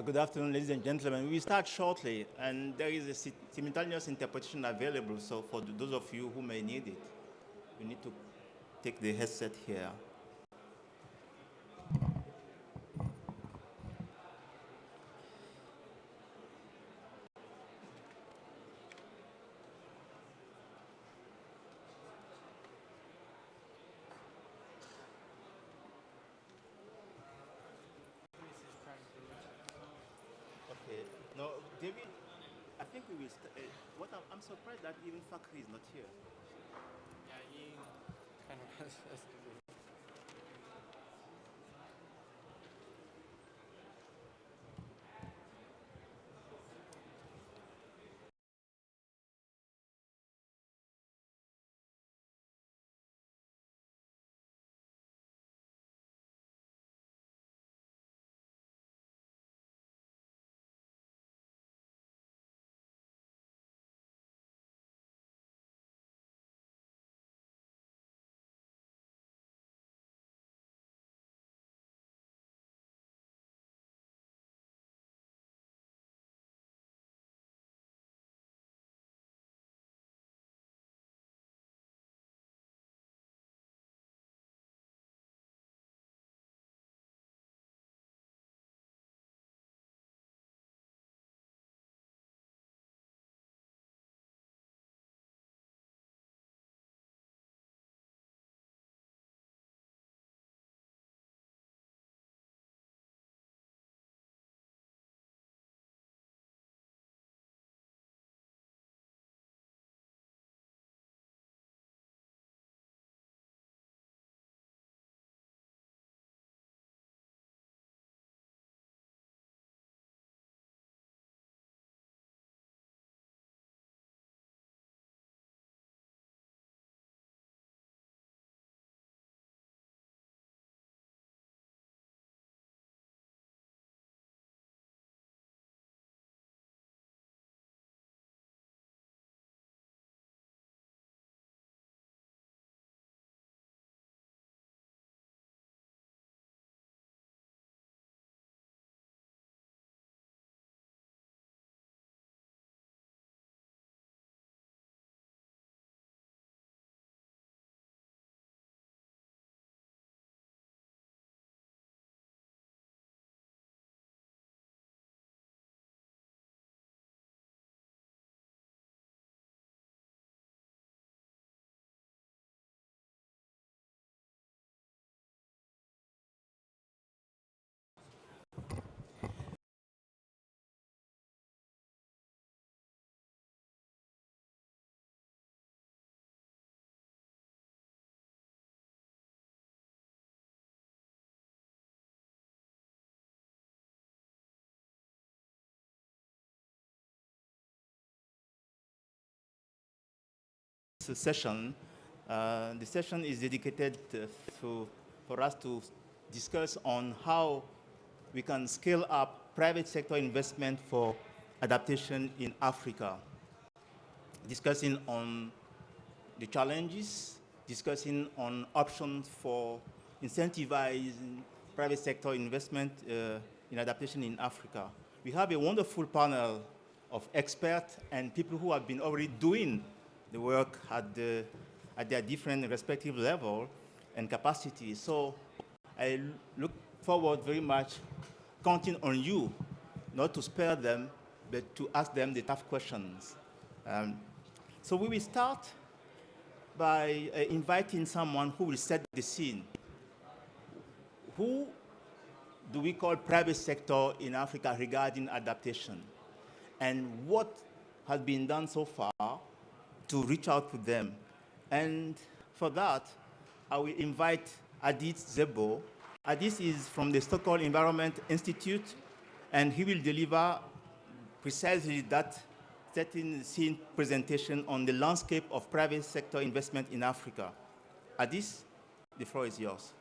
Good afternoon, ladies and gentlemen. We will start shortly, and there is a simultaneous interpretation available, so for those of you who may need it, you need to take the headset here. Okay. No, David, I think we will. What I'm surprised that even Fakri is not here. Yeah, he kind of has to be. Session. The session is dedicated for us to discuss on how we can scale up private sector investment for adaptation in Africa. Discussing on the challenges, discussing on options for incentivizing private sector investment in adaptation in Africa. We have a wonderful panel of experts and people who have been already doing the work at their different respective level and capacity. So I look forward very much counting on you, not to spare them, but to ask them the tough questions. So we will start by inviting someone who will set the scene. Who do we call private sector in Africa regarding adaptation? And what has been done so far to reach out to them? And for that, I will invite Adit Zebo. Adit is from the Stockholm Environment Institute, and he will deliver precisely that setting the scene presentation on the landscape of private sector investment in Africa. Adit, the floor is yours.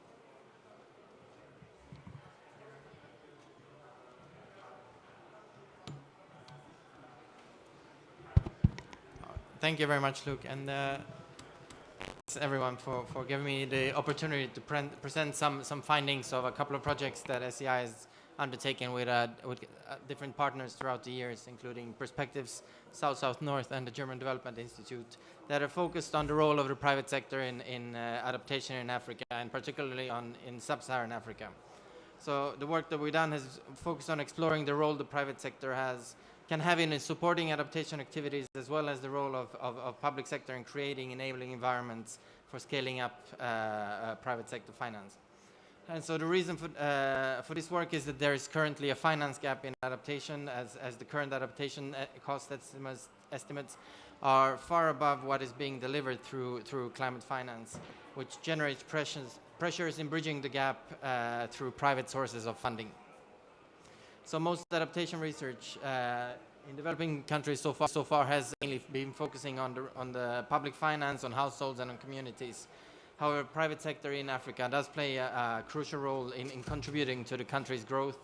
Thank you very much, Luke, and thanks everyone for giving me the opportunity to present some findings of a couple of projects that SEI undertaken with different partners throughout the years, including Perspectives, South-South-North, and the German Development Institute, that are focused on the role of the private sector in adaptation in Africa, and particularly in sub-Saharan Africa. So the work that we've done has focused on exploring the role the private sector can have in supporting adaptation activities, as well as the role of public sector in creating enabling environments for scaling up private sector finance. And so the reason for this work is that there is currently a finance gap in adaptation, as the current adaptation cost estimates are far above what is being delivered through climate finance, which generates pressures in bridging the gap through private sources of funding. So most adaptation research in developing countries so far has mainly been focusing on the public finance, on households, and on communities. However, private sector in Africa does play a crucial role in contributing to the country's growth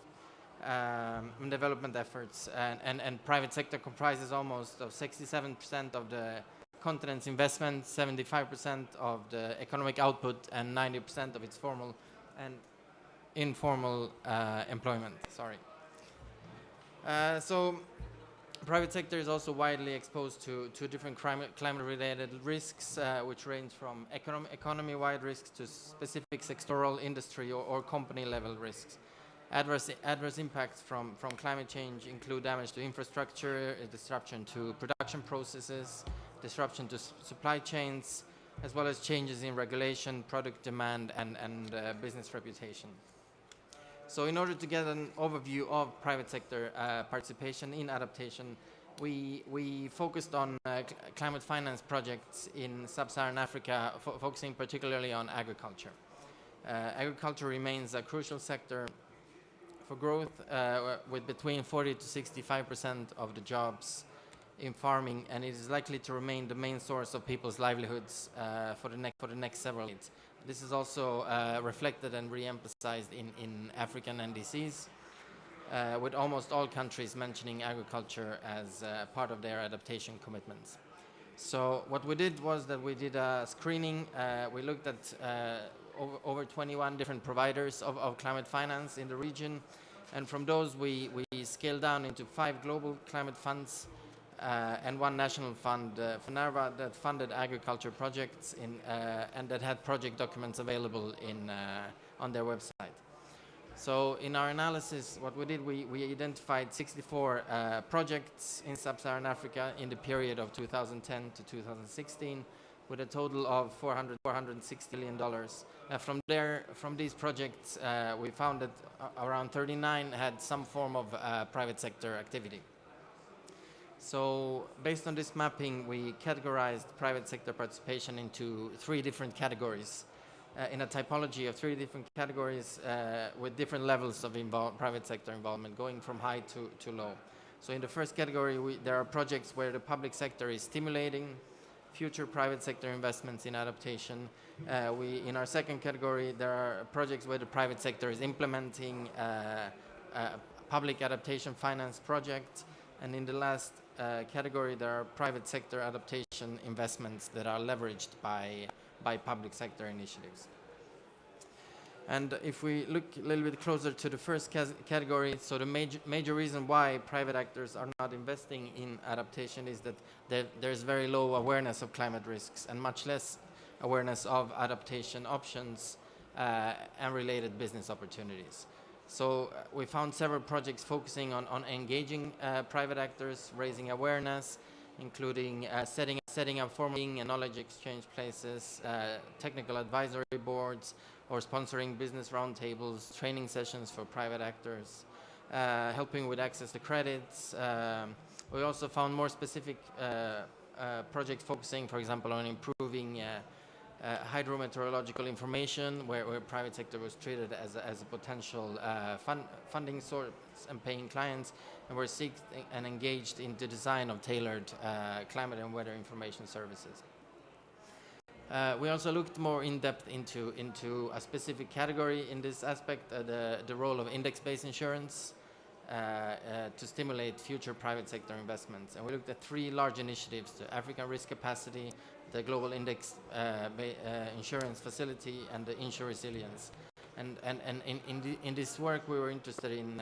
and development efforts, and private sector comprises almost of 67% of the continent's investment, 75% of the economic output, and 90% of its formal and informal employment. So private sector is also widely exposed to different climate-related risks, which range from economy-wide risks to specific sectoral, industry, or company-level risks. Adverse impacts from climate change include damage to infrastructure, disruption to production processes, disruption to supply chains, as well as changes in regulation, product demand, and business reputation. So in order to get an overview of private sector participation in adaptation, we focused on climate finance projects in sub-Saharan Africa, focusing particularly on agriculture. Agriculture remains a crucial sector for growth, with between 40 to 65% of the jobs in farming, and it is likely to remain the main source of people's livelihoods for the next several years. This is also reflected and re-emphasized in African NDCs, with almost all countries mentioning agriculture as part of their adaptation commitments. So what we did was that we did a screening. We looked at over 21 different providers of climate finance in the region, and from those we scaled down into 5 global climate funds and 1 national fund, FNARVA, that funded agriculture projects and that had project documents available on their website. So in our analysis, what we did, we identified 64 projects in sub-Saharan Africa in the period of 2010 to 2016, with a total of $460 million. From these projects, we found that around 39 had some form of private sector activity. So based on this mapping, we categorized private sector participation into 3 different categories, in a typology of 3 different categories with different levels of private sector involvement, going from high to low. So in the first category, there are projects where the public sector is stimulating future private sector investments in adaptation. In our second category, there are projects where the private sector is implementing public adaptation finance projects. And in the last category, there are private sector adaptation investments that are leveraged by public sector initiatives. And if we look a little bit closer to the first category, so the major reason why private actors are not investing in adaptation is that there's very low awareness of climate risks and much less awareness of adaptation options and related business opportunities. So we found several projects focusing on engaging private actors, raising awareness, including setting up formal and knowledge exchange places, technical advisory boards, or sponsoring business roundtables, training sessions for private actors, helping with access to credits. We also found more specific projects focusing, for example, on improving hydrometeorological information, where private sector was treated as a potential funding source and paying clients, and were seeked and engaged in the design of tailored climate and weather information services. We also looked more in depth into a specific category in this aspect, the role of index-based insurance to stimulate future private sector investments. And we looked at 3 large initiatives: the African Risk Capacity, the Global Index Insurance Facility, and the Insure Resilience. And in this work, we were interested in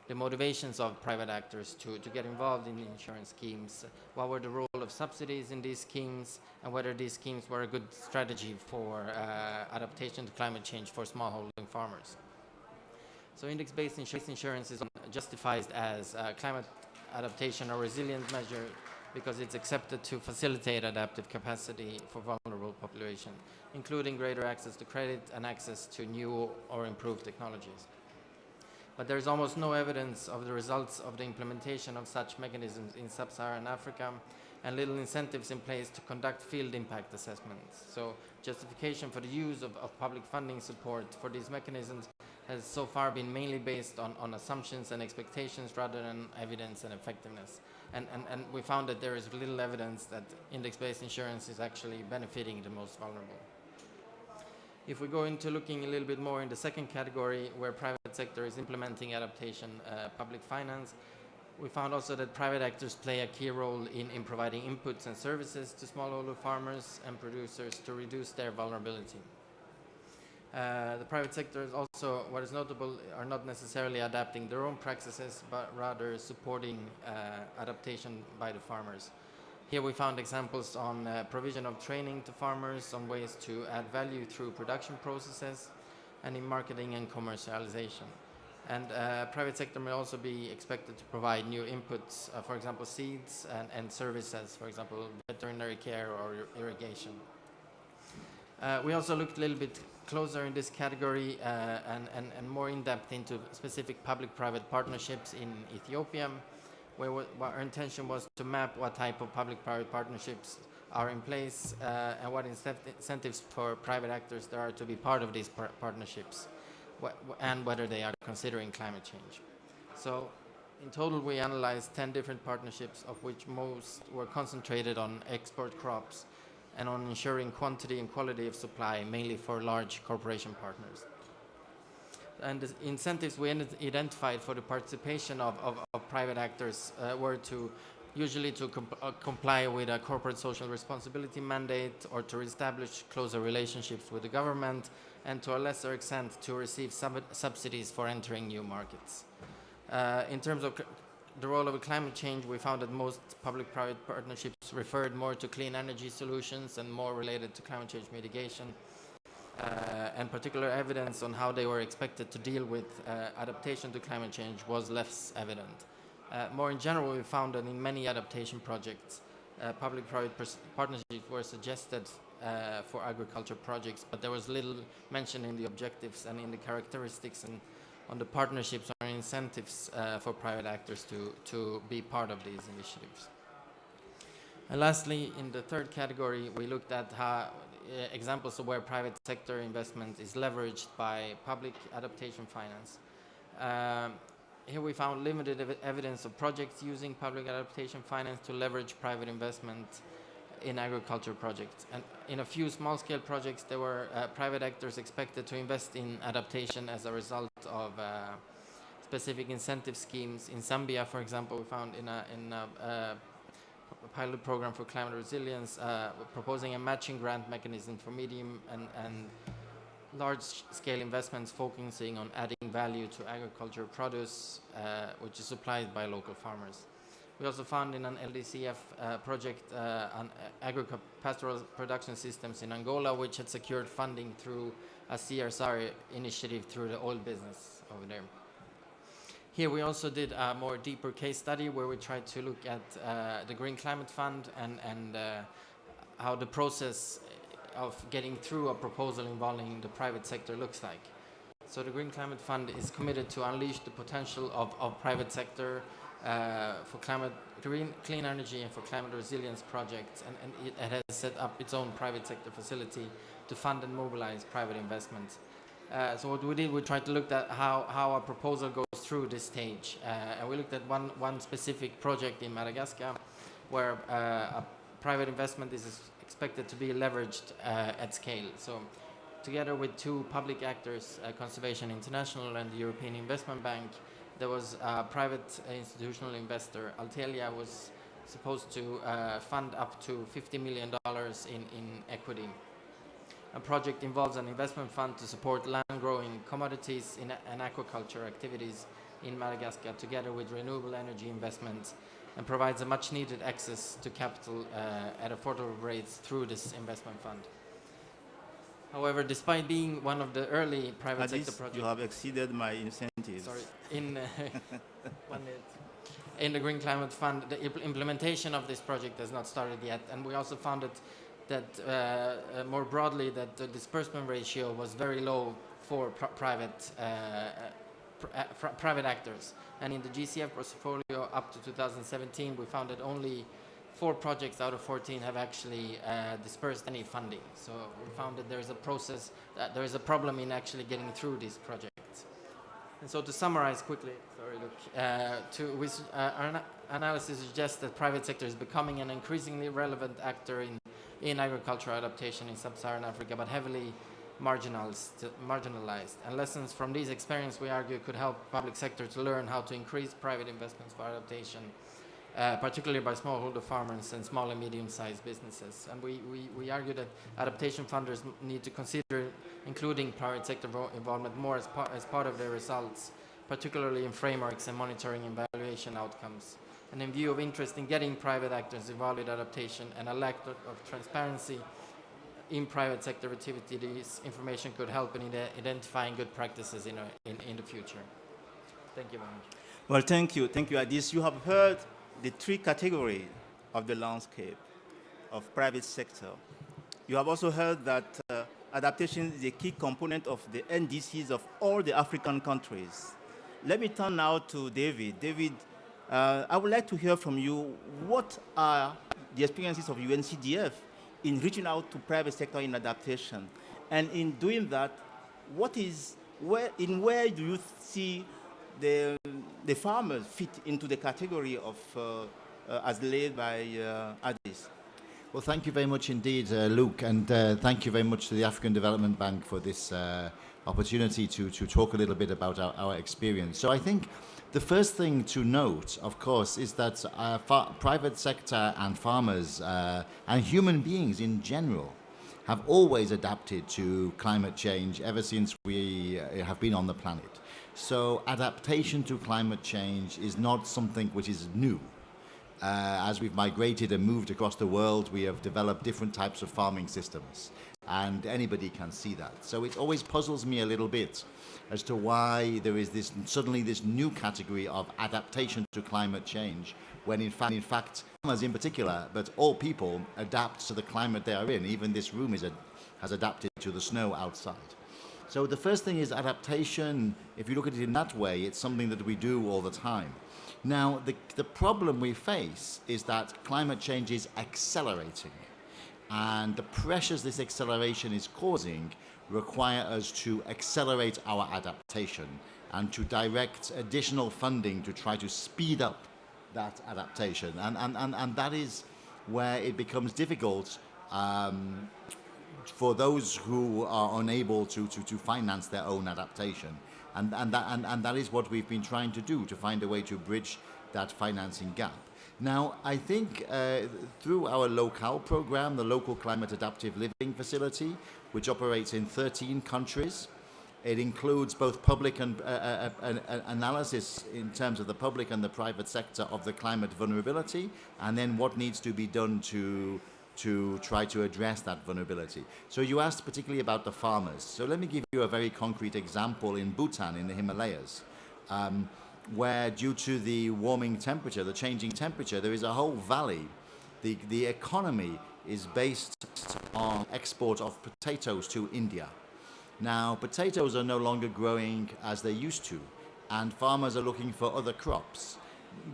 the motivations of private actors to get involved in insurance schemes. What were the role of subsidies in these schemes, and whether these schemes were a good strategy for adaptation to climate change for smallholding farmers. So index-based insurance is justified as a climate adaptation or resilient measure because it's accepted to facilitate adaptive capacity for vulnerable population, including greater access to credit and access to new or improved technologies. But there's almost no evidence of the results of the implementation of such mechanisms in sub-Saharan Africa, and little incentives in place to conduct field impact assessments. So justification for the use of public funding support for these mechanisms has so far been mainly based on assumptions and expectations rather than evidence and effectiveness. And we found that there is little evidence that index-based insurance is actually benefiting the most vulnerable. If we go into looking a little bit more in the second category, where private sector is implementing adaptation public finance, we found also that private actors play a key role in providing inputs and services to smallholder farmers and producers to reduce their vulnerability. The private sector is also, what is notable, are not necessarily adapting their own practices, but rather supporting adaptation by the farmers. Here we found examples on provision of training to farmers on ways to add value through production processes and in marketing and commercialization. And private sector may also be expected to provide new inputs, for example, seeds and services, for example, veterinary care or irrigation. We also looked a little bit closer in this category and more in depth into specific public-private partnerships in Ethiopia, where our intention was to map what type of public-private partnerships are in place and what incentives for private actors there are to be part of these partnerships, and whether they are considering climate change. So in total, we analyzed 10 different partnerships, of which most were concentrated on export crops and on ensuring quantity and quality of supply, mainly for large corporation partners. And the incentives we identified for the participation of private actors were to usually to comply with a corporate social responsibility mandate, or to establish closer relationships with the government, and to a lesser extent to receive subsidies for entering new markets. In terms of the role of climate change, we found that most public-private partnerships referred more to clean energy solutions and more related to climate change mitigation. And particular evidence on how they were expected to deal with adaptation to climate change was less evident. More in general, we found that in many adaptation projects, public-private partnerships were suggested for agriculture projects, but there was little mention in the objectives and in the characteristics and on the partnerships or incentives for private actors to be part of these initiatives. And lastly, in the third category, we looked at how examples of where private sector investment is leveraged by public adaptation finance. Here we found limited evidence of projects using public adaptation finance to leverage private investment in agriculture projects. And in a few small-scale projects, there were private actors expected to invest in adaptation as a result of specific incentive schemes. In Zambia, for example, we found in a pilot program for climate resilience, proposing a matching grant mechanism for medium and large-scale investments focusing on adding value to agriculture produce, which is supplied by local farmers. We also found in an LDCF project on agricultural production systems in Angola, which had secured funding through a CSR initiative through the oil business over there. Here we also did a more deeper case study where we tried to look at the Green Climate Fund and how the process of getting through a proposal involving the private sector looks like. So the Green Climate Fund is committed to unleash the potential of private sector for clean energy and for climate resilience projects, and it has set up its own private sector facility to fund and mobilize private investments. So what we did, we tried to look at how a proposal goes through this stage, and we looked at one specific project in Madagascar where a private investment is expected to be leveraged at scale. So together with two public actors, Conservation International and the European Investment Bank, there was a private institutional investor. Altelia was supposed to fund up to $50 million in equity. A project involves an investment fund to support land growing commodities and aquaculture activities in Madagascar, together with renewable energy investments, and provides a much needed access to capital at affordable rates through this investment fund. However, despite being one of the early private sector projects... You have exceeded my incentives. Sorry, in 1 minute. In the Green Climate Fund, the implementation of this project has not started yet, and we also found that more broadly that the disbursement ratio was very low for private actors. And in the GCF portfolio up to 2017, we found that only 4 projects out of 14 have actually dispersed any funding. So we found that there is a process, there is a problem in actually getting through these projects. And so to summarize quickly, our analysis suggests that private sector is becoming an increasingly relevant actor in agricultural adaptation in sub-Saharan Africa, but heavily marginalized. And lessons from these experiences, we argue, could help public sector to learn how to increase private investments for adaptation, particularly by smallholder farmers and small and medium-sized businesses. And we argue that adaptation funders need to consider including private sector involvement more as part of their results, particularly in frameworks and monitoring and evaluation outcomes. And in view of interest in getting private actors involved with adaptation and a lack of transparency in private sector activity, this information could help in identifying good practices in the future. Thank you very much. Well, thank you, Adis. You have heard the 3 categories of the landscape of private sector. You have also heard that adaptation is a key component of the NDCs of all the African countries. Let me turn now to David. David, I would like to hear from you, what are the experiences of UNCDF in reaching out to private sector in adaptation? And in doing that, where do you see the farmers fit into the category of, as laid by Adis? Well, thank you very much indeed, Luke, and thank you very much to the African Development Bank for this opportunity to talk a little bit about our experience. So I think the first thing to note, of course, is that private sector and farmers and human beings in general have always adapted to climate change ever since we have been on the planet. So adaptation to climate change is not something which is new. As we've migrated and moved across the world, we have developed different types of farming systems, and anybody can see that. So it always puzzles me a little bit as to why there is suddenly this new category of adaptation to climate change, when in fact farmers in particular, but all people adapt to the climate they are in. Even this room has adapted to the snow outside. So the first thing is adaptation. If you look at it in that way, it's something that we do all the time. Now, the problem we face is that climate change is accelerating, and the pressures this acceleration is causing require us to accelerate our adaptation and to direct additional funding to try to speed up that adaptation. And that is where it becomes difficult for those who are unable to finance their own adaptation. And that is what we've been trying to do, to find a way to bridge that financing gap. Now, I think through our locale program, the Local Climate Adaptive Living Facility, which operates in 13 countries, it includes both public and analysis in terms of the public and the private sector of the climate vulnerability, and then what needs to be done to try to address that vulnerability. So you asked particularly about the farmers. So let me give you a very concrete example in Bhutan, in the Himalayas, where due to the warming temperature, the changing temperature, there is a whole valley. The economy is based on export of potatoes to India. Now, potatoes are no longer growing as they used to, and farmers are looking for other crops.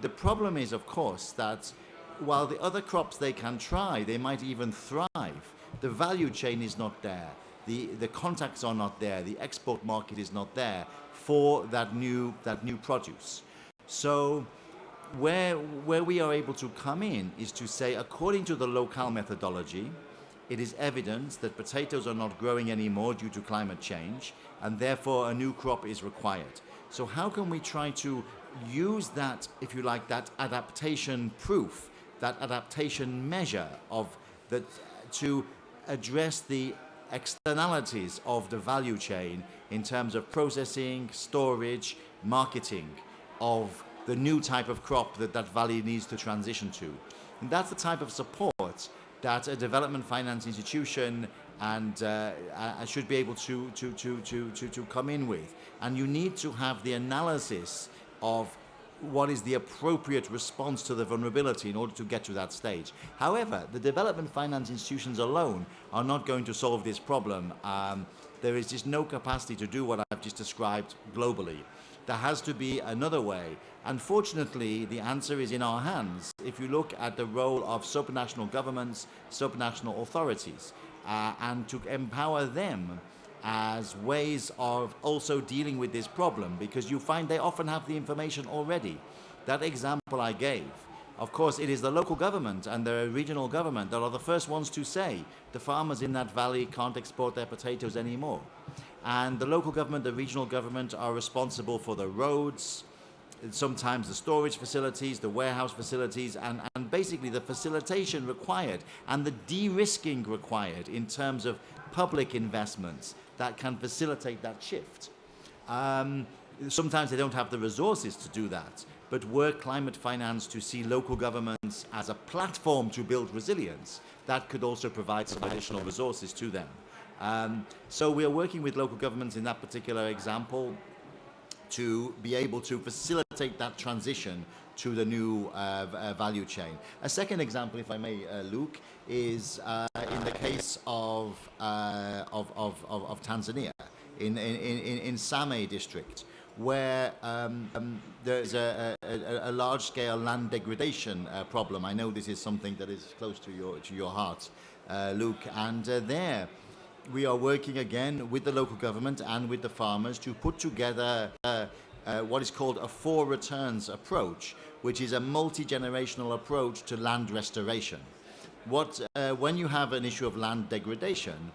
The problem is, of course, that while the other crops they can try, they might even thrive, the value chain is not there. The contacts are not there. The export market is not there for that new produce. So where we are able to come in is to say, according to the locale methodology, it is evident that potatoes are not growing anymore due to climate change, and therefore a new crop is required. So how can we try to use that, if you like, that adaptation proof, that adaptation measure of that, to address the externalities of the value chain in terms of processing, storage, marketing of the new type of crop that that valley needs to transition to. And that's the type of support that a development finance institution and should be able to come in with. And you need to have the analysis of what is the appropriate response to the vulnerability in order to get to that stage. However, the development finance institutions alone are not going to solve this problem. There is just no capacity to do what I've just described globally. There has to be another way. Unfortunately, the answer is in our hands. If you look at the role of supranational governments, supranational authorities, and to empower them as ways of also dealing with this problem, because you find they often have the information already. That example I gave, of course, it is the local government and the regional government that are the first ones to say the farmers in that valley can't export their potatoes anymore. And the local government, the regional government are responsible for the roads, sometimes the storage facilities, the warehouse facilities, and basically the facilitation required and the de-risking required in terms of public investments that can facilitate that shift. Sometimes they don't have the resources to do that, but were climate finance to see local governments as a platform to build resilience, that could also provide some additional resources to them. So we are working with local governments in that particular example to be able to facilitate that transition to the new value chain. A second example, if I may, Luke, is in the case of Tanzania, in Same district, where there's a large-scale land degradation problem. I know this is something that is close to your heart, Luke, and there we are working again with the local government and with the farmers to put together what is called a 4 returns approach, which is a multi-generational approach to land restoration. When you have an issue of land degradation,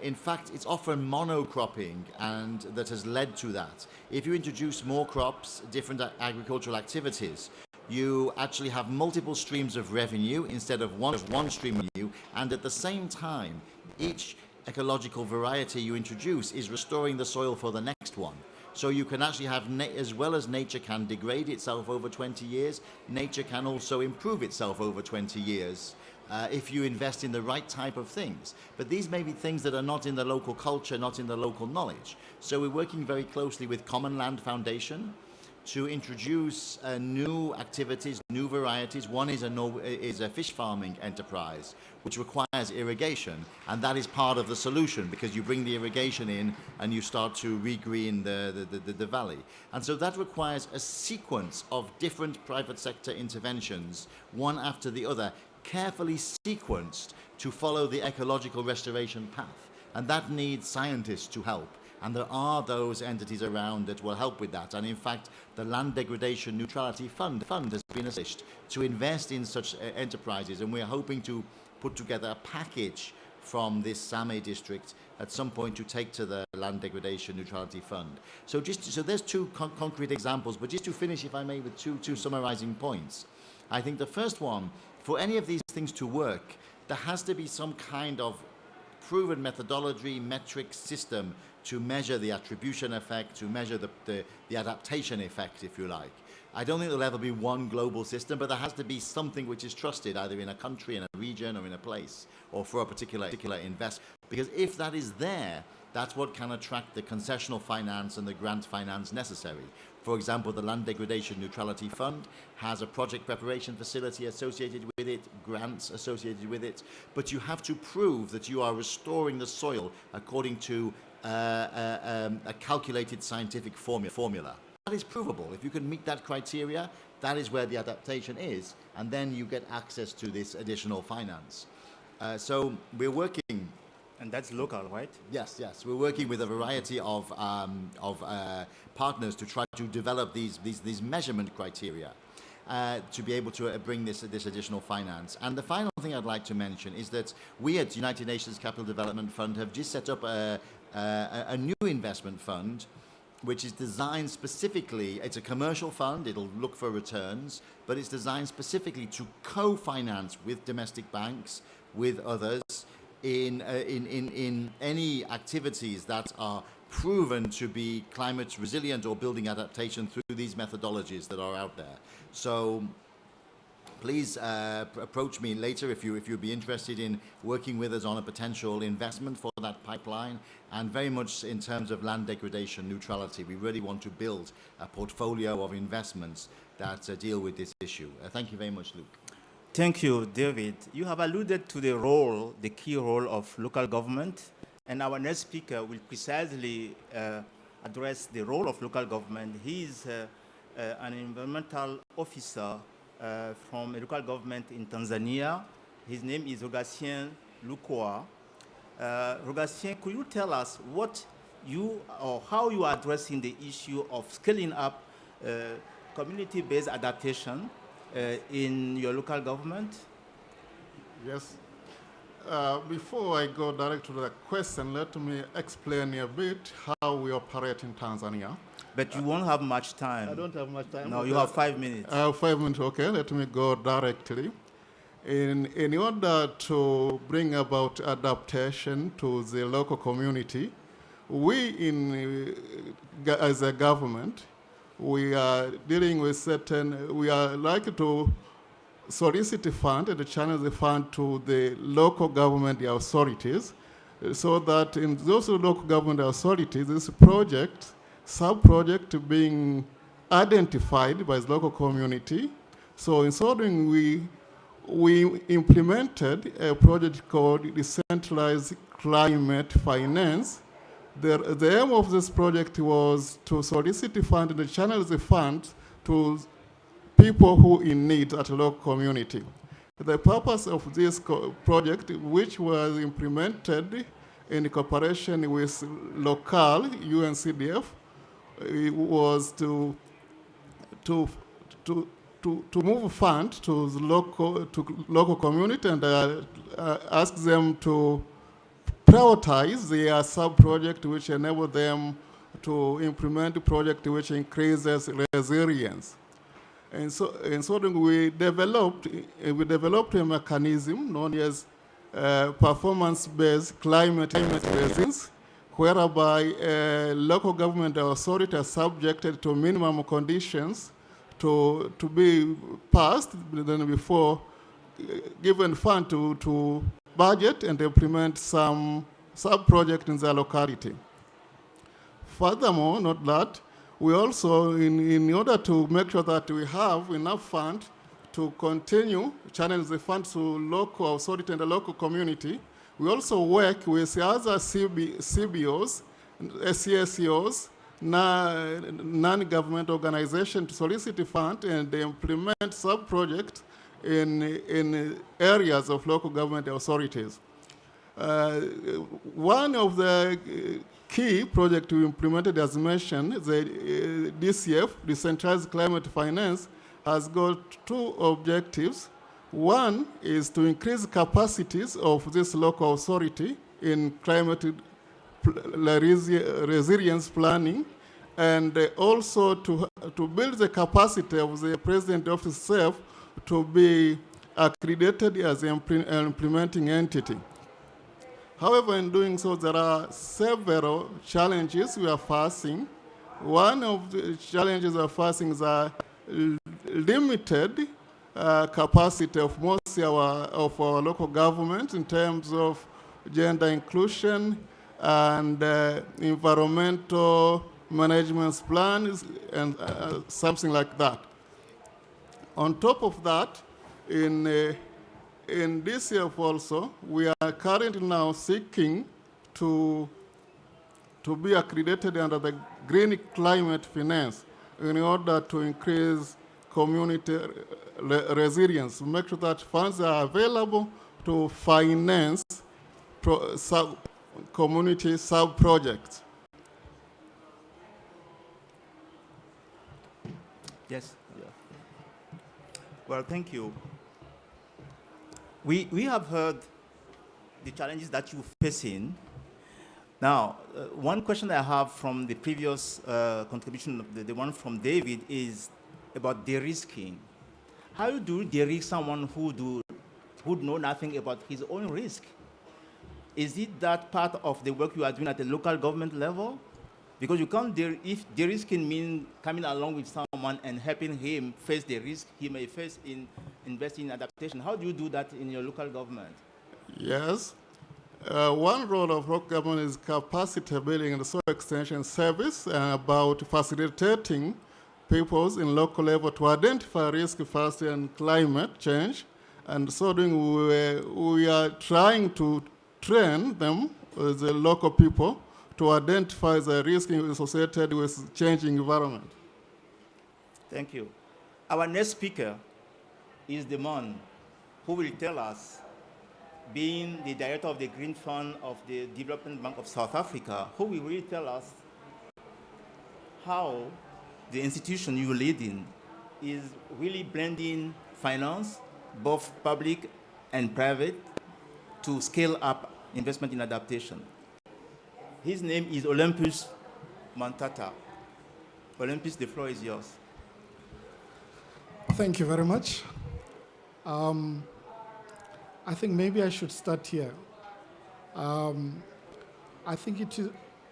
in fact, it's often monocropping and that has led to that. If you introduce more crops, different agricultural activities, you actually have multiple streams of revenue instead of one stream of revenue, and at the same time, each ecological variety you introduce is restoring the soil for the next one. So you can actually have, as well as nature can degrade itself over 20 years, nature can also improve itself over 20 years if you invest in the right type of things. But these may be things that are not in the local culture, not in the local knowledge. So we're working very closely with Common Land Foundation to introduce new activities, new varieties. One is a fish farming enterprise, which requires irrigation, and that is part of the solution because you bring the irrigation in and you start to regreen the valley. And so that requires a sequence of different private sector interventions, one after the other, carefully sequenced to follow the ecological restoration path. And that needs scientists to help. And there are those entities around that will help with that. And in fact, the Land Degradation Neutrality Fund has been established to invest in such enterprises. And we're hoping to put together a package from this Same district at some point to take to the Land Degradation Neutrality Fund. So there's two concrete examples, but just to finish, if I may, with two summarizing points. I think the first one, for any of these things to work, there has to be some kind of proven methodology, metric system to measure the attribution effect, to measure the adaptation effect, if you like. I don't think there'll ever be one global system, but there has to be something which is trusted either in a country, in a region, or in a place, or for a particular investment. Because if that is there, that's what can attract the concessional finance and the grant finance necessary. For example, the Land Degradation Neutrality Fund has a project preparation facility associated with it, grants associated with it, but you have to prove that you are restoring the soil according to a calculated scientific formula. That is provable. If you can meet that criteria, that is where the adaptation is, and then you get access to this additional finance. So we're working. And that's local, right? Yes. We're working with a variety of partners to try to develop these measurement criteria to be able to bring this additional finance. And the final thing I'd like to mention is that we at United Nations Capital Development Fund have just set up a new investment fund which is designed specifically, it's a commercial fund, it'll look for returns, but it's designed specifically to co-finance with domestic banks, with others, in any activities that are proven to be climate resilient or building adaptation through these methodologies that are out there. So please approach me later if you'd be interested in working with us on a potential investment for that pipeline. And very much in terms of land degradation neutrality, we really want to build a portfolio of investments that deal with this issue. Thank you very much, Luke. Thank you, David. You have alluded to the key role of local government, and our next speaker will precisely address the role of local government. He is an environmental officer from a local government in Tanzania. His name is Rogatien Lukwa. Rogatien, could you tell us how you are addressing the issue of scaling up community-based adaptation in your local government? Yes. Before I go direct to the question, let me explain a bit how we operate in Tanzania. But you won't have much time. I don't have much time. No, you have 5 minutes. I have 5 minutes, okay. Let me go directly. In order to bring about adaptation to the local community, as a government, we are dealing with we are likely to solicit a fund and channel the fund to the local government authorities, so that in those local government authorities, this sub-project being identified by the local community. So in so doing, we implemented a project called Decentralized Climate Finance. The aim of this project was to solicit the fund and channel the fund to people who in need at a local community. The purpose of this project, which was implemented in cooperation with local UNCDF, was to move fund to the local community and ask them to prioritize their sub-project which enable them to implement a project which increases resilience. And so we developed a mechanism known as performance-based climate resilience, whereby local government authorities are subjected to minimum conditions to be passed then before given fund to budget and implement some sub-project in their locality. Furthermore, not that, we also, in order to make sure that we have enough fund to continue channeling the funds to local authority and the local community, we also work with other CBOs, CSOs, non-government organizations to solicit the fund and implement sub-projects in areas of local government authorities. One of the key projects we implemented, as mentioned, the DCF, Decentralized Climate Finance, has got two objectives. One is to increase capacities of this local authority in climate resilience planning, and also to build the capacity of the President Office itself to be accredited as an implementing entity. However, in doing so, there are several challenges we are facing. One of the challenges we are facing is a limited capacity of most of our local government in terms of gender inclusion and environmental management plans and something like that. On top of that, in this year also, we are currently now seeking to be accredited under the Green Climate Finance in order to increase community resilience, make sure that funds are available to finance community sub-projects. Yes. Yeah. Well, thank you. We have heard the challenges that you're facing. Now, one question I have from the previous contribution, the one from David, is about de-risking. How do you de-risk someone who know nothing about his own risk? Is it that part of the work you are doing at the local government level? Because you can't, if the risk can mean coming along with someone and helping him face the risk he may face in investing in adaptation. How do you do that in your local government? Yes. One role of local government is capacity building and soil extension service, and about facilitating peoples in local level to identify risk first and climate change. And so doing, we are trying to train them, the local people, to identify the risk associated with changing environment. Thank you. Our next speaker is the man who will tell us, being the director of the Green Fund of the Development Bank of South Africa, who will really tell us how the institution you lead in is really blending finance, both public and private, to scale up investment in adaptation. His name is Olympus Mantata. Olympus, the floor is yours. Thank you very much. I think maybe I should start here. I think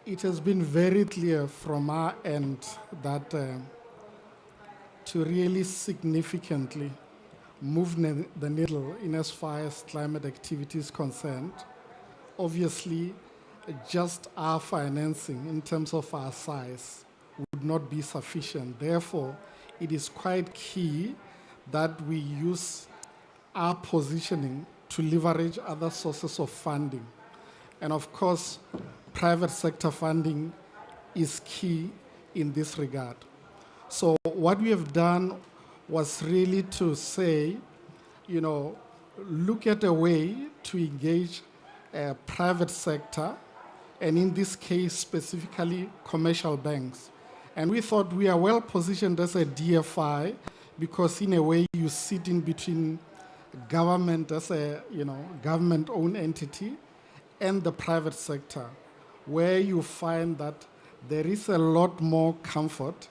it has been very clear from our end that to really significantly move the needle in as far as climate activity is concerned, obviously just our financing in terms of our size would not be sufficient. Therefore, it is quite key that we use our positioning to leverage other sources of funding. And of course, private sector funding is key in this regard. So what we have done was really to say, look at a way to engage private sector, and in this case, specifically commercial banks. And we thought we are well positioned as a DFI because in a way you sit in between government as a government-owned entity and the private sector, where you find that there is a lot more comfort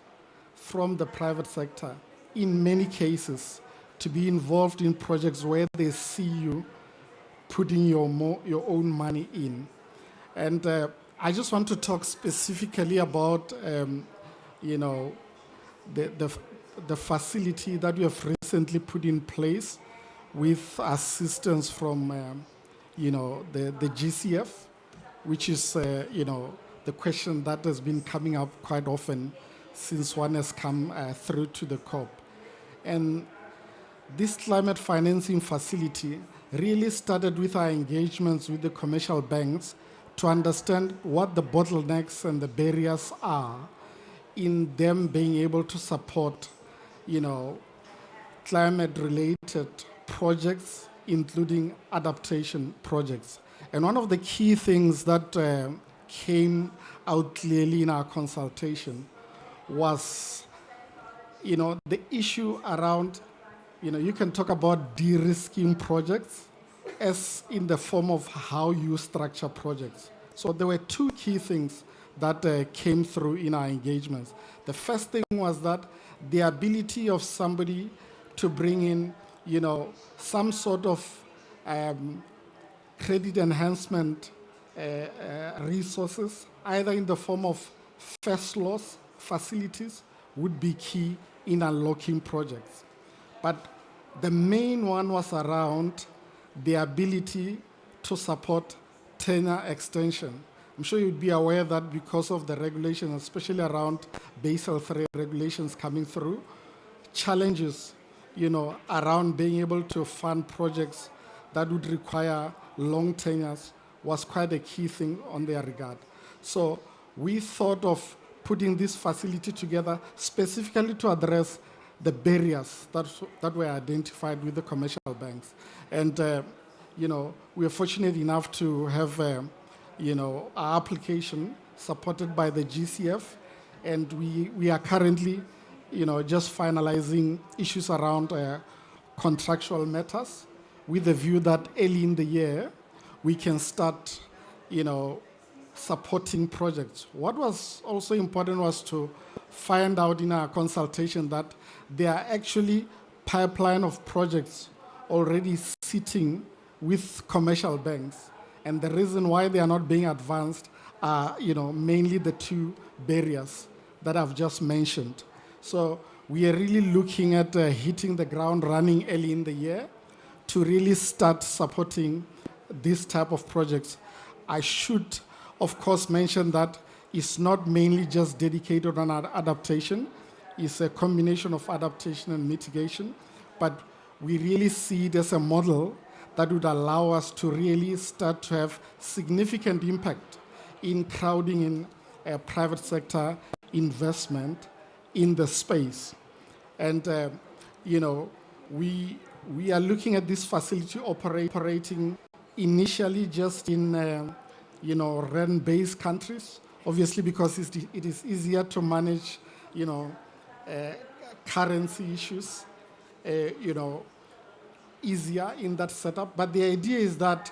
from the private sector in many cases to be involved in projects where they see you putting your own money in. And I just want to talk specifically about the facility that we have recently put in place with assistance from the GCF, which is the question that has been coming up quite often since one has come through to the COP. And this climate financing facility really started with our engagements with the commercial banks to understand what the bottlenecks and the barriers are in them being able to support, climate-related projects, including adaptation projects. And one of the key things that came out clearly in our consultation was, the issue around, you can talk about de-risking projects as in the form of how you structure projects. So there were two key things that came through in our engagements. The first thing was that the ability of somebody to bring in, some sort of credit enhancement resources, either in the form of first loss facilities, would be key in unlocking projects. But the main one was around the ability to support tenure extension. I'm sure you'd be aware that because of the regulations, especially around Basel III regulations coming through, challenges, around being able to fund projects that would require long tenures was quite a key thing on their regard. So we thought of putting this facility together specifically to address the barriers that were identified with the commercial banks. And, we are fortunate enough to have, our application supported by the GCF, and we are currently, just finalizing issues around contractual matters with the view that early in the year, we can start, supporting projects. What was also important was to find out in our consultation that there are actually pipeline of projects already sitting with commercial banks. And the reason why they are not being advanced are, mainly the two barriers that I've just mentioned. So we are really looking at hitting the ground running early in the year to really start supporting this type of projects. I should, of course, mention that it's not mainly just dedicated on adaptation. It's a combination of adaptation and mitigation, but we really see it as a model that would allow us to really start to have significant impact in crowding in private sector investment in the space. And, we are looking at this facility operating initially just in, rand-based countries, obviously because it is easier to manage, currency issues, easier in that setup. But the idea is that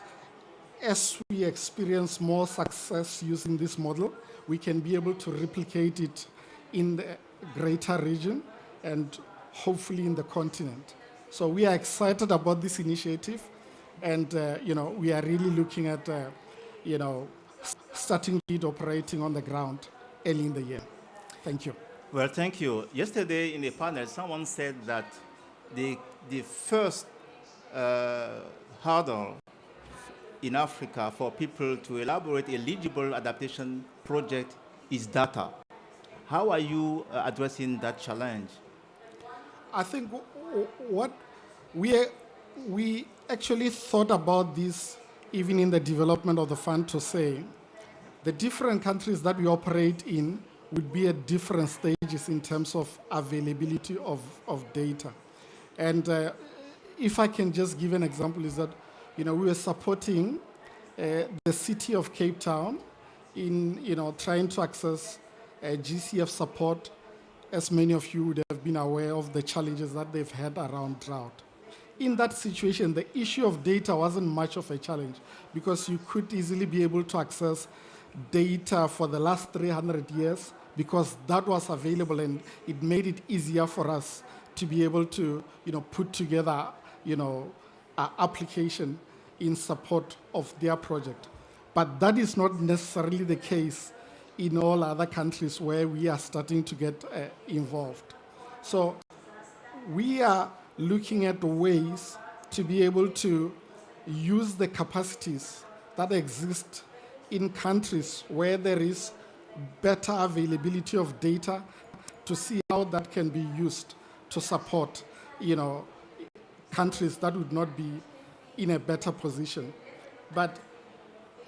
as we experience more success using this model, we can be able to replicate it in the greater region and hopefully in the continent. So we are excited about this initiative, and we are really looking at starting it operating on the ground early in the year. Thank you. Well, thank you. Yesterday in the panel, someone said that the first hurdle in Africa for people to elaborate a legible adaptation project is data. How are you addressing that challenge? I think what we actually thought about this even in the development of the fund to say the different countries that we operate in would be at different stages in terms of availability of data. And if I can just give an example is that, we were supporting the city of Cape Town in, trying to access GCF support. As many of you would have been aware of the challenges that they've had around drought. In that situation, the issue of data wasn't much of a challenge because you could easily be able to access data for the last 300 years because that was available and it made it easier for us to be able to, put together, an application in support of their project. But that is not necessarily the case in all other countries where we are starting to get involved. So we are looking at ways to be able to use the capacities that exist in countries where there is better availability of data to see how that can be used to support, countries that would not be in a better position. But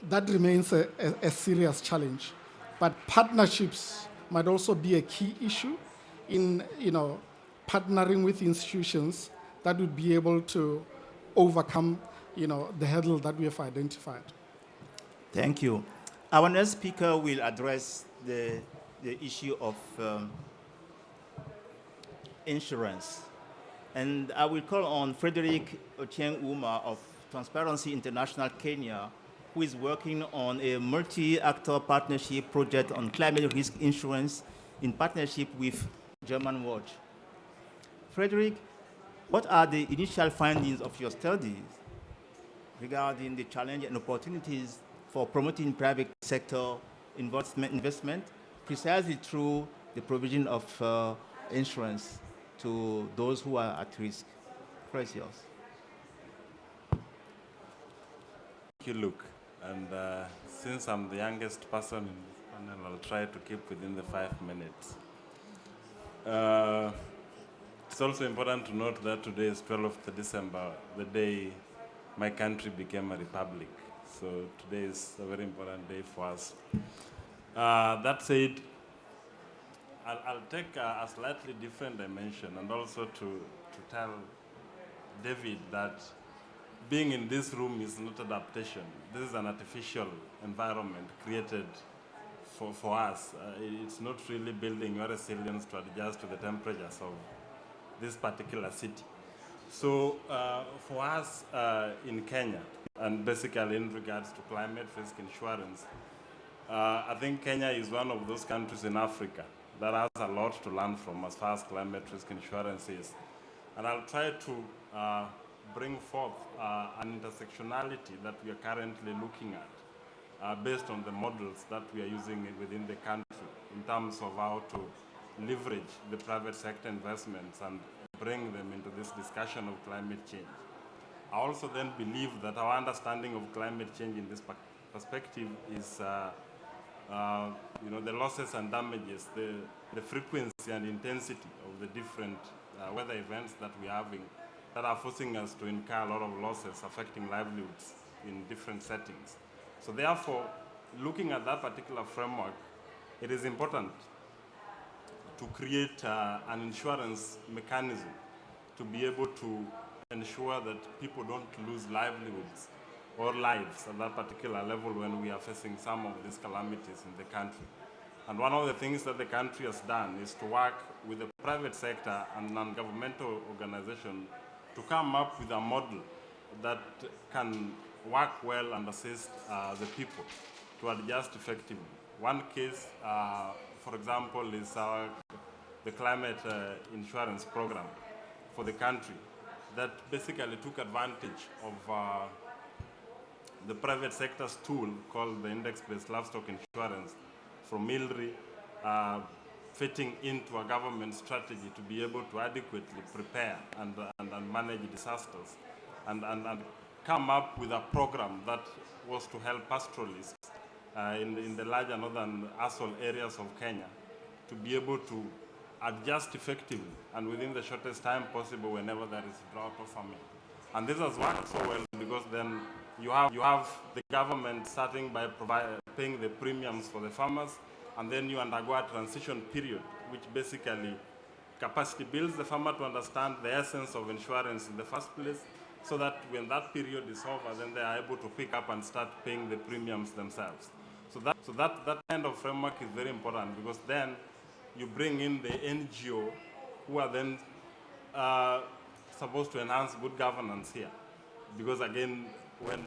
that remains a serious challenge. But partnerships might also be a key issue in, partnering with institutions that would be able to overcome, the hurdle that we have identified. Thank you. Our next speaker will address the issue of insurance. And I will call on Frederick Ochieng Uma of Transparency International Kenya, who is working on a multi-actor partnership project on climate risk insurance in partnership with German Watch. Frederick, what are the initial findings of your studies regarding the challenge and opportunities for promoting private sector investment precisely through the provision of insurance to those who are at risk? Press yours. Thank you, Luke. And since I'm the youngest person in this panel, I'll try to keep within the 5 minutes. It's also important to note that today is 12th December, the day my country became a republic. So today is a very important day for us. That said, I'll take a slightly different dimension and also to tell David that being in this room is not adaptation. This is an artificial environment created for us. It's not really building your resilience to adjust to the temperatures of this particular city. So for us in Kenya, and basically in regards to climate risk insurance, I think Kenya is one of those countries in Africa that has a lot to learn from as far as climate risk insurance is. And I'll try to bring forth an intersectionality that we are currently looking at based on the models that we are using within the country in terms of how to leverage the private sector investments and bring them into this discussion of climate change. I also then believe that our understanding of climate change in this perspective is the losses and damages, the frequency and intensity of the different weather events that we're having that are forcing us to incur a lot of losses affecting livelihoods in different settings. So therefore, looking at that particular framework, it is important to create an insurance mechanism to be able to ensure that people don't lose livelihoods or lives at that particular level when we are facing some of these calamities in the country. And one of the things that the country has done is to work with the private sector and non-governmental organizations to come up with a model that can work well and assist the people to adjust effectively. One case, for example, is the climate insurance program for the country that basically took advantage of the private sector's tool called the index-based livestock insurance from ILRI, fitting into a government strategy to be able to adequately prepare and manage disasters and come up with a program that was to help pastoralists in the larger northern ASOL areas of Kenya to be able to adjust effectively and within the shortest time possible whenever there is drought or famine. And this has worked so well because then you have the government starting by paying the premiums for the farmers, and then you undergo a transition period, which basically capacity builds the farmer to understand the essence of insurance in the first place, so that when that period is over, then they are able to pick up and start paying the premiums themselves. So that kind of framework is very important because then you bring in the NGO who are then supposed to enhance good governance here. Because again, when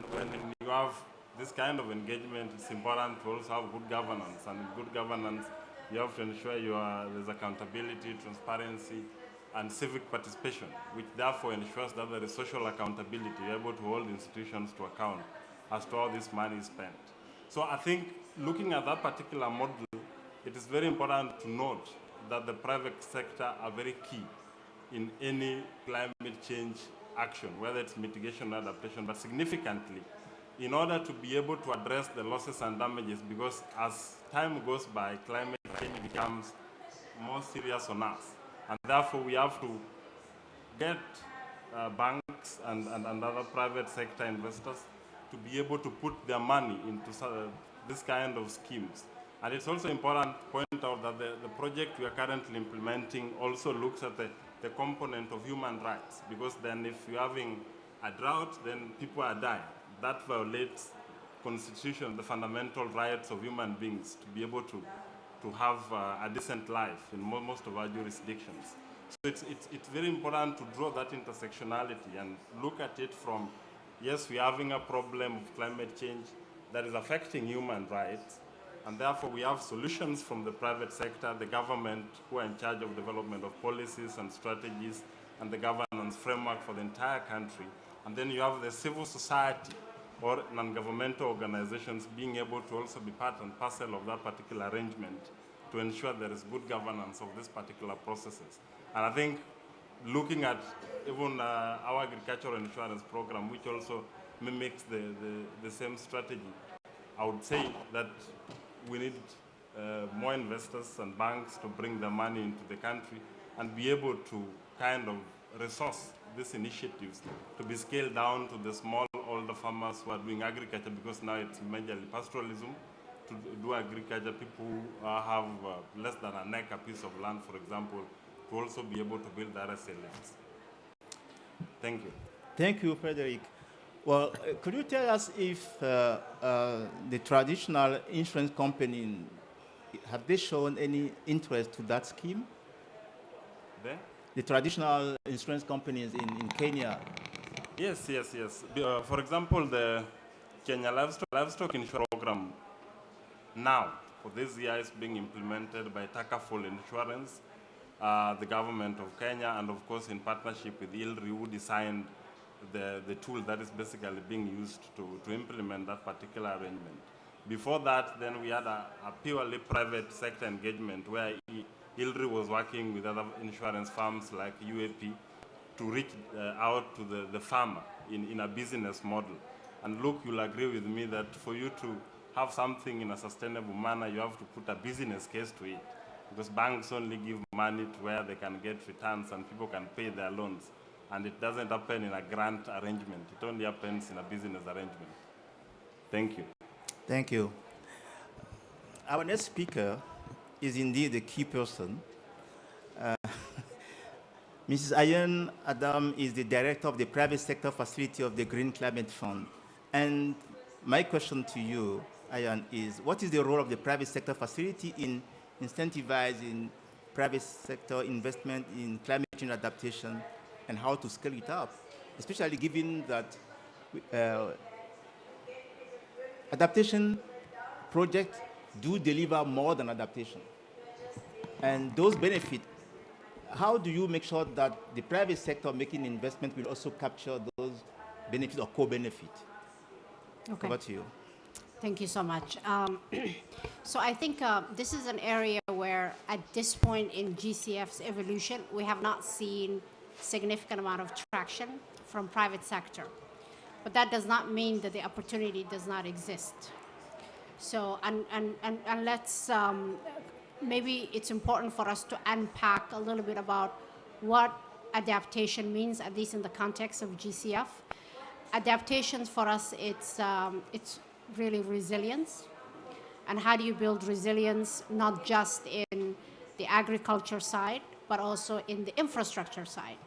you have this kind of engagement, it's important to also have good governance. And in good governance, you have to ensure there's accountability, transparency, and civic participation, which therefore ensures that there is social accountability. You're able to hold institutions to account as to how this money is spent. So I think looking at that particular model, it is very important to note that the private sector are very key in any climate change action, whether it's mitigation or adaptation, but significantly, in order to be able to address the losses and damages, because as time goes by, climate change becomes more serious on us. And therefore, we have to get banks and other private sector investors to be able to put their money into this kind of schemes. And it's also important to point out that the project we are currently implementing also looks at the component of human rights, because then if you're having a drought, then people are dying. That violates Constitution, the fundamental rights of human beings to be able to have a decent life in most of our jurisdictions. So it's very important to draw that intersectionality and look at it from, yes, we're having a problem of climate change that is affecting human rights, and therefore we have solutions from the private sector, the government who are in charge of development of policies and strategies, and the governance framework for the entire country. And then you have the civil society or non-governmental organizations being able to also be part and parcel of that particular arrangement to ensure there is good governance of these particular processes. And I think looking at even our agricultural insurance program, which also mimics the same strategy, I would say that we need more investors and banks to bring their money into the country and be able to kind of resource these initiatives to be scaled down to the small older farmers who are doing agriculture, because now it's majorly pastoralism. To do agriculture, people who have less than an acre piece of land, for example, to also be able to build their SLAs. Thank you. Thank you, Frederick. Well, could you tell us if the traditional insurance companies, have they shown any interest to that scheme? The traditional insurance companies in Kenya. Yes. For example, the Kenya Livestock Insurance Program now, for this year, is being implemented by Takaful Insurance, the government of Kenya, and of course in partnership with ILRI, who designed the tool that is basically being used to implement that particular arrangement. Before that, then we had a purely private sector engagement where ILRI was working with other insurance firms like UAP to reach out to the farmer in a business model. And look, you'll agree with me that for you to have something in a sustainable manner, you have to put a business case to it. Because banks only give money to where they can get returns and people can pay their loans. And it doesn't happen in a grant arrangement. It only happens in a business arrangement. Thank you. Thank you. Our next speaker is indeed a key person. Mrs. Ayan Adam is the director of the private sector facility of the Green Climate Fund. And my question to you, Ayan, is what is the role of the private sector facility in incentivizing private sector investment in climate change adaptation and how to scale it up, especially given that adaptation projects do deliver more than adaptation. And those benefits, how do you make sure that the private sector making investment will also capture those benefits or co-benefit? Okay. Over to you. Thank you so much. So I think this is an area where at this point in GCF's evolution, we have not seen significant amount of traction from private sector. But that does not mean that the opportunity does not exist. So, and let's, maybe it's important for us to unpack a little bit about what adaptation means, at least in the context of GCF. Adaptation for us, it's really resilience. And how do you build resilience, not just in the agriculture side, but also in the infrastructure side?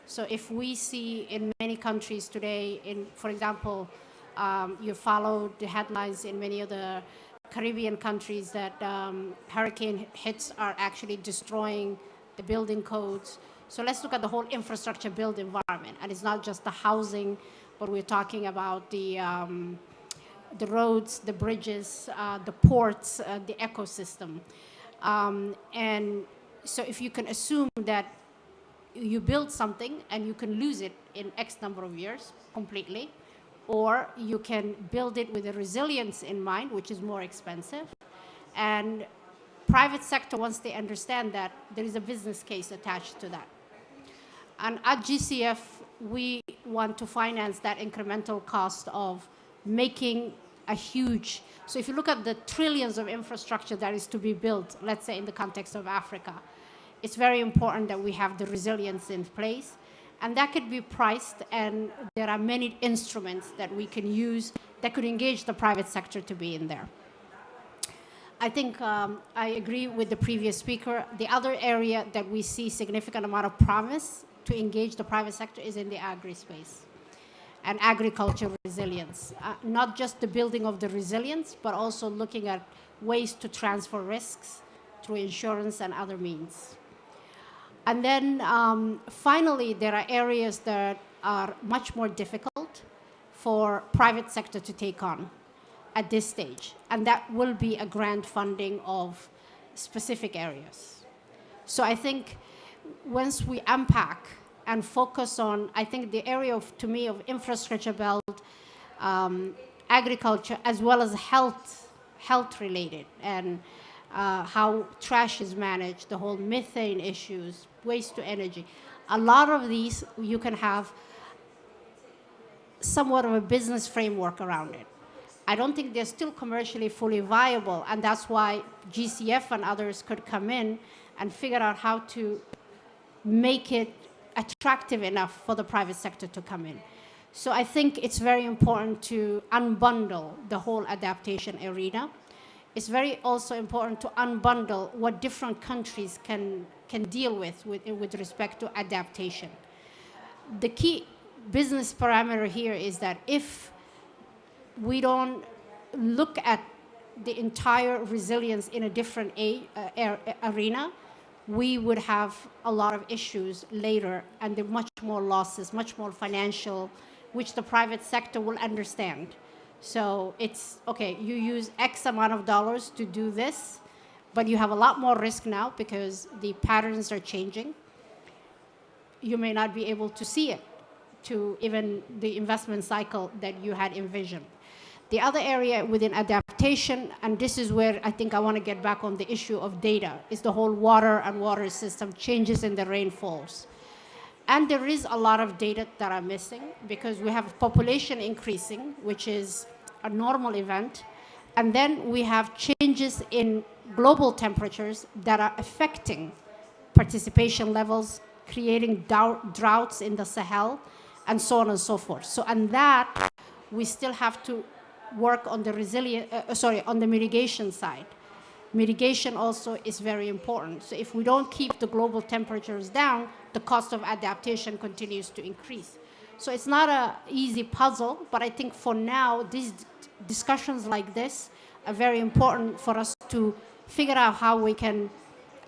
So if we see in many countries today, for example, you follow the headlines in many of the Caribbean countries that hurricane hits are actually destroying the building codes. So let's look at the whole infrastructure built environment. And it's not just the housing, but we're talking about the roads, the bridges, the ports, the ecosystem. And so if you can assume that you build something and you can lose it in X number of years completely, or you can build it with a resilience in mind, which is more expensive. And private sector, once they understand that, there is a business case attached to that. And at GCF, we want to finance that incremental cost of making a huge, so if you look at the trillions of infrastructure that is to be built, let's say in the context of Africa, it's very important that we have the resilience in place. And that could be priced, and there are many instruments that we can use that could engage the private sector to be in there. I think I agree with the previous speaker. The other area that we see significant amount of promise to engage the private sector is in the agri-space and agriculture resilience. Not just the building of the resilience, but also looking at ways to transfer risks through insurance and other means. And then finally, there are areas that are much more difficult for private sector to take on at this stage. And that will be a grant funding of specific areas. So I think once we unpack and focus on, I think the area of, to me, of infrastructure build, agriculture, as well as health related, and how trash is managed, the whole methane issues, waste to energy. A lot of these, you can have somewhat of a business framework around it. I don't think they're still commercially fully viable, and that's why GCF and others could come in and figure out how to make it attractive enough for the private sector to come in. So I think it's very important to unbundle the whole adaptation arena. It's very also important to unbundle what different countries can deal with respect to adaptation. The key business parameter here is that if we don't look at the entire resilience in a different arena, we would have a lot of issues later, and there are much more losses, much more financial, which the private sector will understand. So it's, okay, you use X amount of dollars to do this, but you have a lot more risk now because the patterns are changing. You may not be able to see it to even the investment cycle that you had envisioned. The other area within adaptation, and this is where I think I want to get back on the issue of data, is the whole water and water system changes in the rainfalls. And there is a lot of data that are missing because we have population increasing, which is a normal event. And then we have changes in global temperatures that are affecting participation levels, creating droughts in the Sahel, and so on and so forth. So, and that, we still have to work on the on the mitigation side. Mitigation also is very important. So if we don't keep the global temperatures down, the cost of adaptation continues to increase. So it's not an easy puzzle, but I think for now, these discussions like this are very important for us to figure out how we can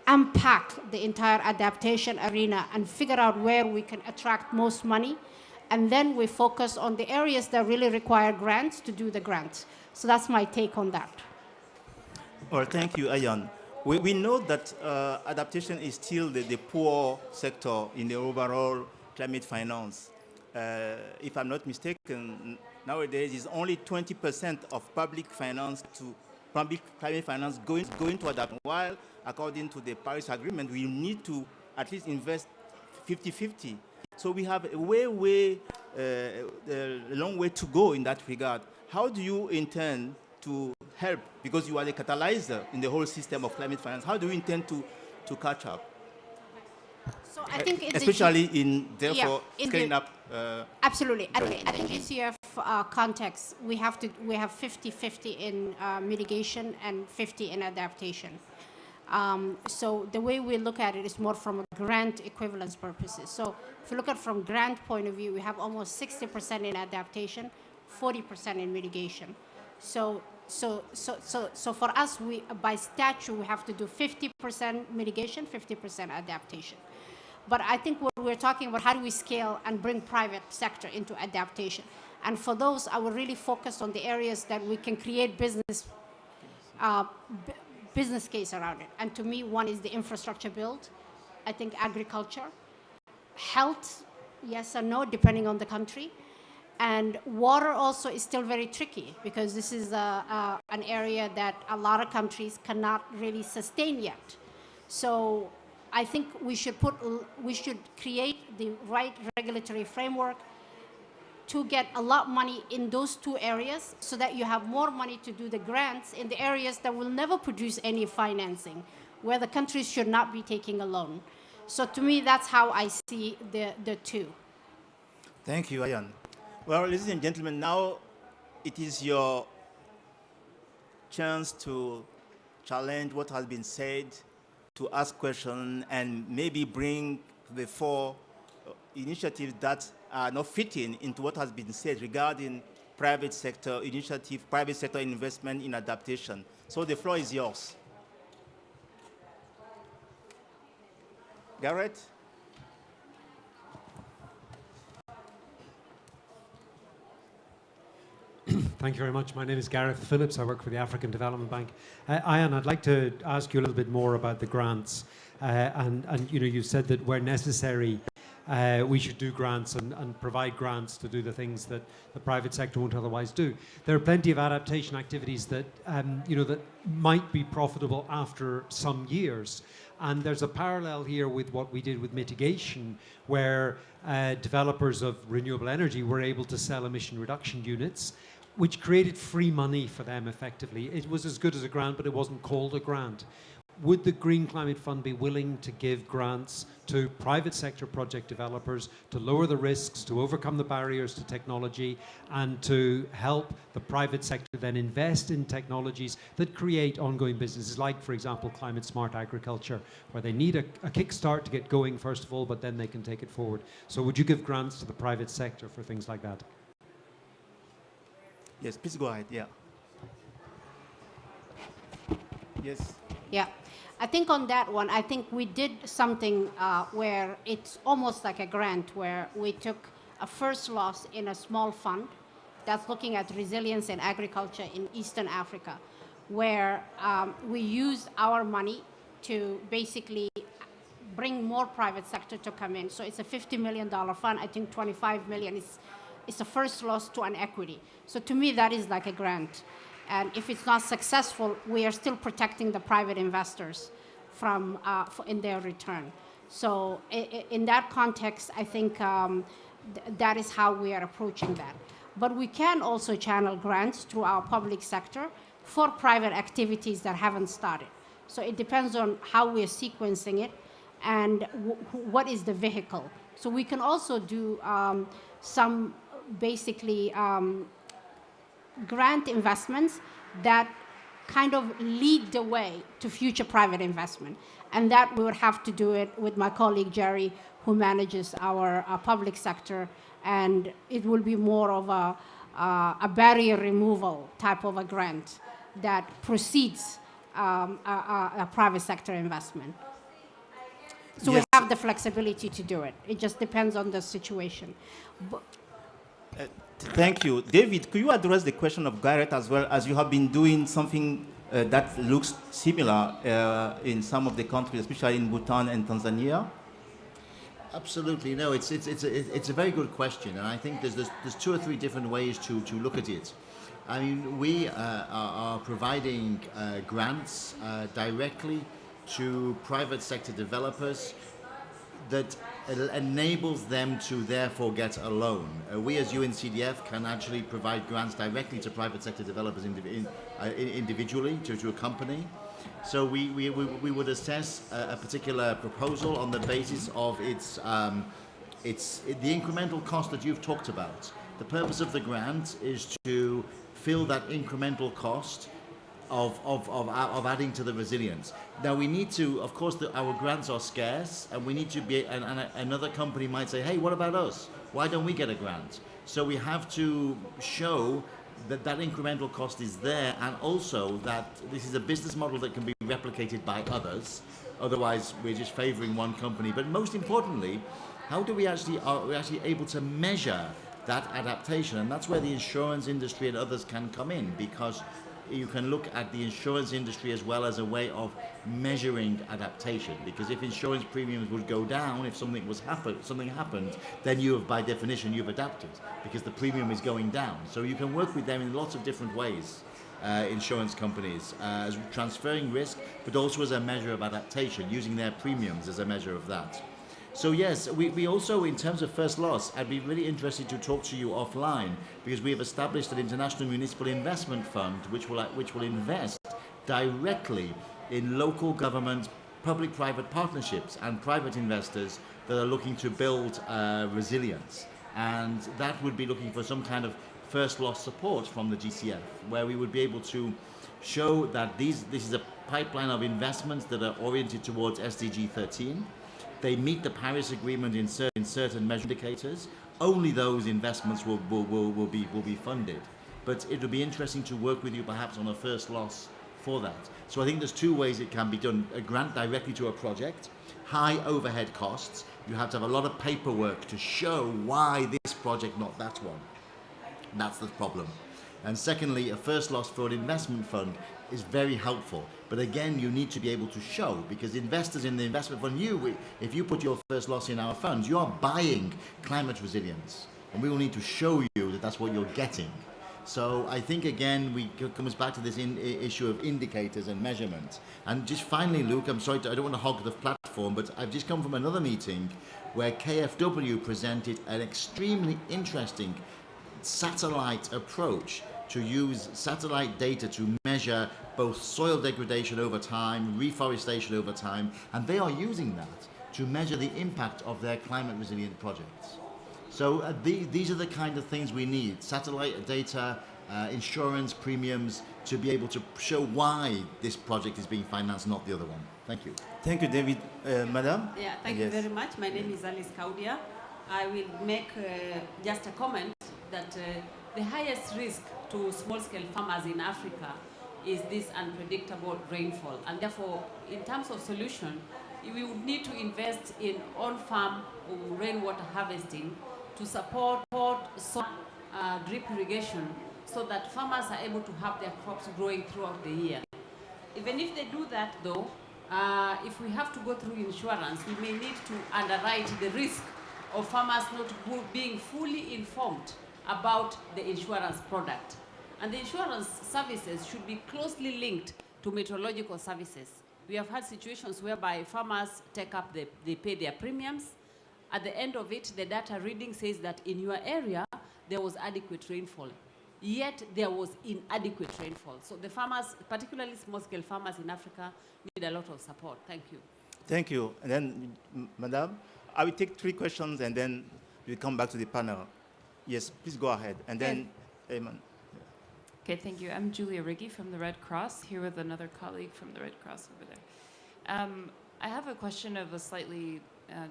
unpack the entire adaptation arena and figure out where we can attract most money. And then we focus on the areas that really require grants to do the grants. So that's my take on that. Well, thank you, Ayan. We know that adaptation is still the poor sector in the overall climate finance. If I'm not mistaken, nowadays it's only 20% of public climate finance going to adapt. While according to the Paris Agreement, we need to at least invest 50-50. So we have a long way to go in that regard. How do you intend to help, because you are the catalyzer in the whole system of climate finance, how do you intend to catch up? So I think especially in, therefore, scaling up. Absolutely. At the GCF context, we have 50-50 in mitigation and 50 in adaptation. So the way we look at it is more from a grant equivalence purposes. So if you look at from grant point of view, we have almost 60% in adaptation, 40% in mitigation. So for us, by statute, we have to do 50% mitigation, 50% adaptation. But I think what we're talking about, how do we scale and bring private sector into adaptation? And for those, I will really focus on the areas that we can create business case around it. And to me, one is the infrastructure build. I think agriculture, health, yes or no, depending on the country. And water also is still very tricky because this is an area that a lot of countries cannot really sustain yet. So I think we should create the right regulatory framework to get a lot of money in those two areas so that you have more money to do the grants in the areas that will never produce any financing, where the countries should not be taking a loan. So to me, that's how I see the two. Thank you, Ayan. Well, ladies and gentlemen, now it is your chance to challenge what has been said, to ask questions, and maybe bring the four initiatives that are not fitting into what has been said regarding private sector initiative, private sector investment in adaptation. So the floor is yours. Garrett? Thank you very much. My name is Gareth Phillips. I work for the African Development Bank. Ayan, I'd like to ask you a little bit more about the grants. And you said that where necessary, we should do grants and provide grants to do the things that the private sector won't otherwise do. There are plenty of adaptation activities that that might be profitable after some years. And there's a parallel here with what we did with mitigation, where developers of renewable energy were able to sell emission reduction units, which created free money for them effectively. It was as good as a grant, but it wasn't called a grant. Would the Green Climate Fund be willing to give grants to private sector project developers to lower the risks, to overcome the barriers to technology, and to help the private sector then invest in technologies that create ongoing businesses, like, for example, climate smart agriculture, where they need a kickstart to get going, first of all, but then they can take it forward. So would you give grants to the private sector for things like that? Yes, please go ahead, yeah. Yes. Yeah, I think on that one, I think we did something where it's almost like a grant, where we took a first loss in a small fund that's looking at resilience in agriculture in Eastern Africa, where we used our money to basically bring more private sector to come in. So it's a $50 million fund. I think 25 million is a first loss to an equity. So to me, that is like a grant. And if it's not successful, we are still protecting the private investors from in their return. So in that context, I think that is how we are approaching that. But we can also channel grants through our public sector for private activities that haven't started. So it depends on how we're sequencing it and what is the vehicle. So we can also do some basically grant investments that kind of lead the way to future private investment. And that we would have to do it with my colleague Jerry, who manages our public sector, and it will be more of a barrier removal type of a grant that precedes a private sector investment. So Yes. we have the flexibility to do it. It just depends on the situation. Thank you. David, could you address the question of Garrett as well, as you have been doing something that looks similar in some of the countries, especially in Bhutan and Tanzania? Absolutely, no. It's a very good question, and I think there's 2 or 3 different ways to look at it. I mean, we are providing grants directly to private sector developers that enables them to therefore get a loan. We as UNCDF can actually provide grants directly to private sector developers individually to a company. So we would assess a particular proposal on the basis of the incremental cost that you've talked about. The purpose of the grant is to fill that incremental cost of adding to the resilience. Now we need to, of course, our grants are scarce, and we need to be. And another company might say, "Hey, what about us? Why don't we get a grant?" So we have to show that that incremental cost is there, and also that this is a business model that can be replicated by others. Otherwise, we're just favoring one company. But most importantly, how do are we actually able to measure that adaptation? And that's where the insurance industry and others can come in, because you can look at the insurance industry as well as a way of measuring adaptation. Because if insurance premiums would go down, if something happened, then you have, by definition, you've adapted, because the premium is going down. So you can work with them in lots of different ways, insurance companies, as transferring risk, but also as a measure of adaptation, using their premiums as a measure of that. So yes, we also, in terms of first loss, I'd be really interested to talk to you offline, because we have established an international municipal investment fund which will invest directly in local government, public-private partnerships and private investors that are looking to build resilience. And that would be looking for some kind of first loss support from the GCF, where we would be able to show that this is a pipeline of investments that are oriented towards SDG 13. They meet the Paris Agreement in certain measure indicators. Only those investments will be funded. But it would be interesting to work with you perhaps on a first loss for that. So I think there's 2 ways it can be done. A grant directly to a project, high overhead costs. You have to have a lot of paperwork to show why this project, not that one. That's the problem. And secondly, a first loss for an investment fund is very helpful. But again, you need to be able to show, because investors in the investment fund, if you put your first loss in our funds, you are buying climate resilience. And we will need to show you that that's what you're getting. So I think, again, it comes back to this issue of indicators and measurement. And just finally, Luke, I'm sorry, I don't want to hog the platform, but I've just come from another meeting where KfW presented an extremely interesting satellite approach to use satellite data to measure both soil degradation over time, reforestation over time, and they are using that to measure the impact of their climate resilient projects. So these are the kind of things we need: satellite data, insurance premiums, to be able to show why this project is being financed, not the other one. Thank you. Thank you, David. Madam? Yeah, thank you very much. My name is Alice Kaudia. I will make just a comment that the highest risk to small-scale farmers in Africa is this unpredictable rainfall. And therefore, in terms of solution, we would need to invest in on-farm rainwater harvesting to support drip irrigation, so that farmers are able to have their crops growing throughout the year. Even if they do that, though, if we have to go through insurance, we may need to underwrite the risk of farmers not being fully informed about the insurance product. And the insurance services should be closely linked to meteorological services. We have had situations whereby farmers take up, they pay their premiums. At the end of it, the data reading says that in your area, there was adequate rainfall. Yet there was inadequate rainfall. So the farmers, particularly small-scale farmers in Africa, need a lot of support. Thank you. Thank you. And then, Madam, I will take 3 questions and then we'll come back to the panel. Yes, please go ahead. And then, Eamon. Okay, thank you. I'm Julia Riggi from the Red Cross, here with another colleague from the Red Cross over there. I have a question of a slightly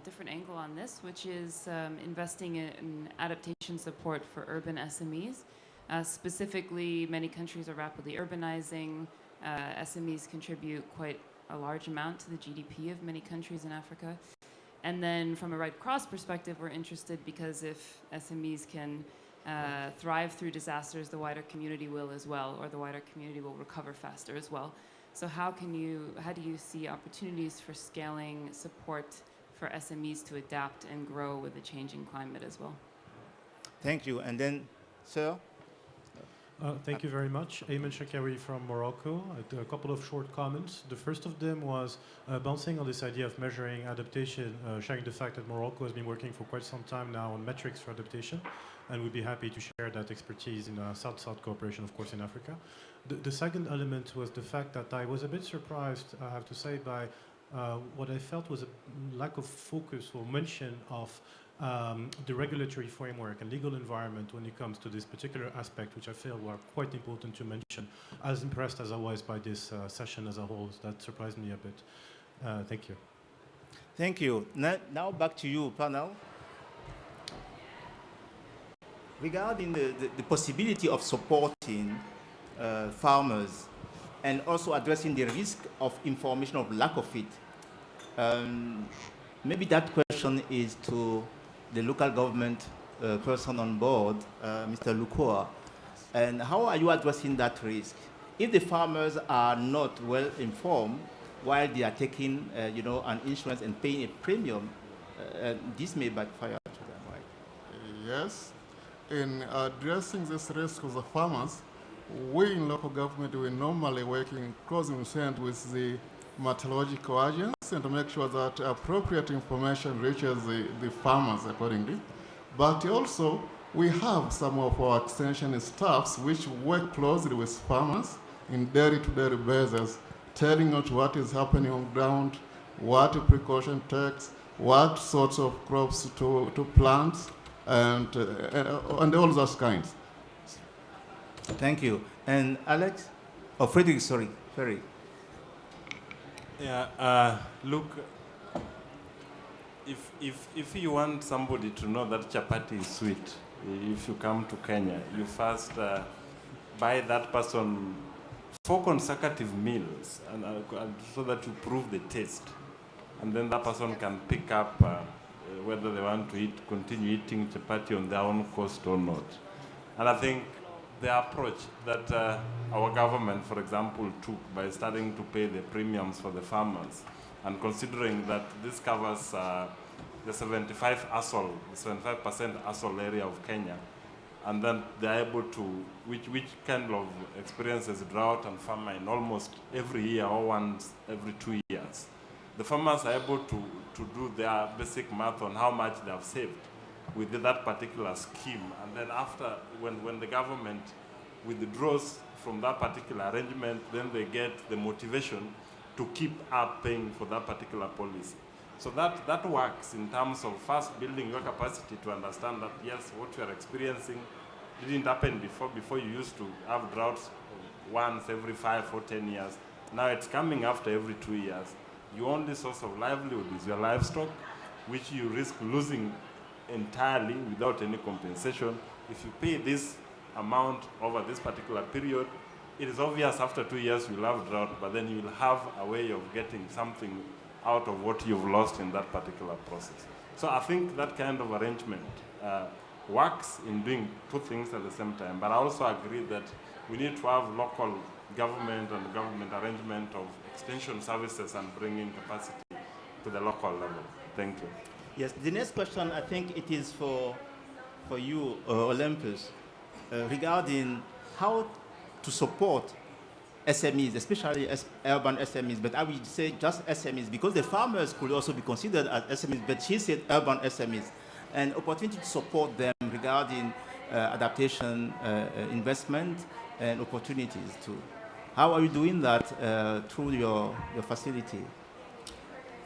different angle on this, which is investing in adaptation support for urban SMEs. Specifically, many countries are rapidly urbanizing. SMEs contribute quite a large amount to the GDP of many countries in Africa. And then from a Red Cross perspective, we're interested because if SMEs can thrive through disasters, the wider community will as well, or the wider community will recover faster as well. So how do you see opportunities for scaling support for SMEs to adapt and grow with the changing climate as well? Thank you. And then, sir? Thank you very much. Ayman Shakari from Morocco. A couple of short comments. The first of them was bouncing on this idea of measuring adaptation, sharing the fact that Morocco has been working for quite some time now on metrics for adaptation, and we'd be happy to share that expertise in South-South cooperation, of course, in Africa. The second element was the fact that I was a bit surprised, I have to say, by what I felt was a lack of focus or mention of the regulatory framework and legal environment when it comes to this particular aspect, which I feel were quite important to mention. As impressed as I was by this session as a whole, that surprised me a bit. Thank you. Thank you. Now back to you, panel. Regarding the possibility of supporting farmers and also addressing the risk of information, of lack of it, maybe that question is to the local government person on board, Mr. Lukua. And how are you addressing that risk? If the farmers are not well informed while they are taking, an insurance and paying a premium, this may backfire to them, right? Yes. In addressing this risk of the farmers, we in local government, we normally work in close concert with the meteorological agents and to make sure that appropriate information reaches the farmers accordingly. But also, we have some of our extension staffs which work closely with farmers in day-to-day basis, telling us what is happening on ground, what precaution takes, what sorts of crops to plant, and all those kinds. Thank you. And Alex? Oh, Frederick, sorry. Ferry. Yeah, look, if you want somebody to know that chapati is sweet, if you come to Kenya, you first buy that person 4 consecutive meals and so that you prove the taste. And then that person can pick up whether they want to continue eating chapati on their own cost or not. And I think the approach that our government, for example, took by starting to pay the premiums for the farmers, and considering that this covers the 75% ASOL area of Kenya, and then they're able to, which kind of experiences drought and famine almost every year or once every 2 years. The farmers are able to do their basic math on how much they have saved with that particular scheme. And then after, when the government withdraws from that particular arrangement, then they get the motivation to keep up paying for that particular policy. So that works in terms of first building your capacity to understand that, yes, what you are experiencing didn't happen before you used to have droughts once every 5 or 10 years. Now it's coming after every 2 years. Your only source of livelihood is your livestock, which you risk losing entirely without any compensation. If you pay this amount over this particular period, it is obvious after 2 years you'll have drought, but then you'll have a way of getting something out of what you've lost in that particular process. So I think that kind of arrangement works in doing 2 things at the same time, but I also agree that we need to have local government and government arrangement of extension services and bringing capacity to the local level. Thank you. Yes, the next question, I think it is for you, Olympus, regarding how to support SMEs, especially urban SMEs, but I would say just SMEs, because the farmers could also be considered as SMEs, but she said urban SMEs, and opportunity to support them regarding adaptation, investment, and opportunities too. How are you doing that through your facility?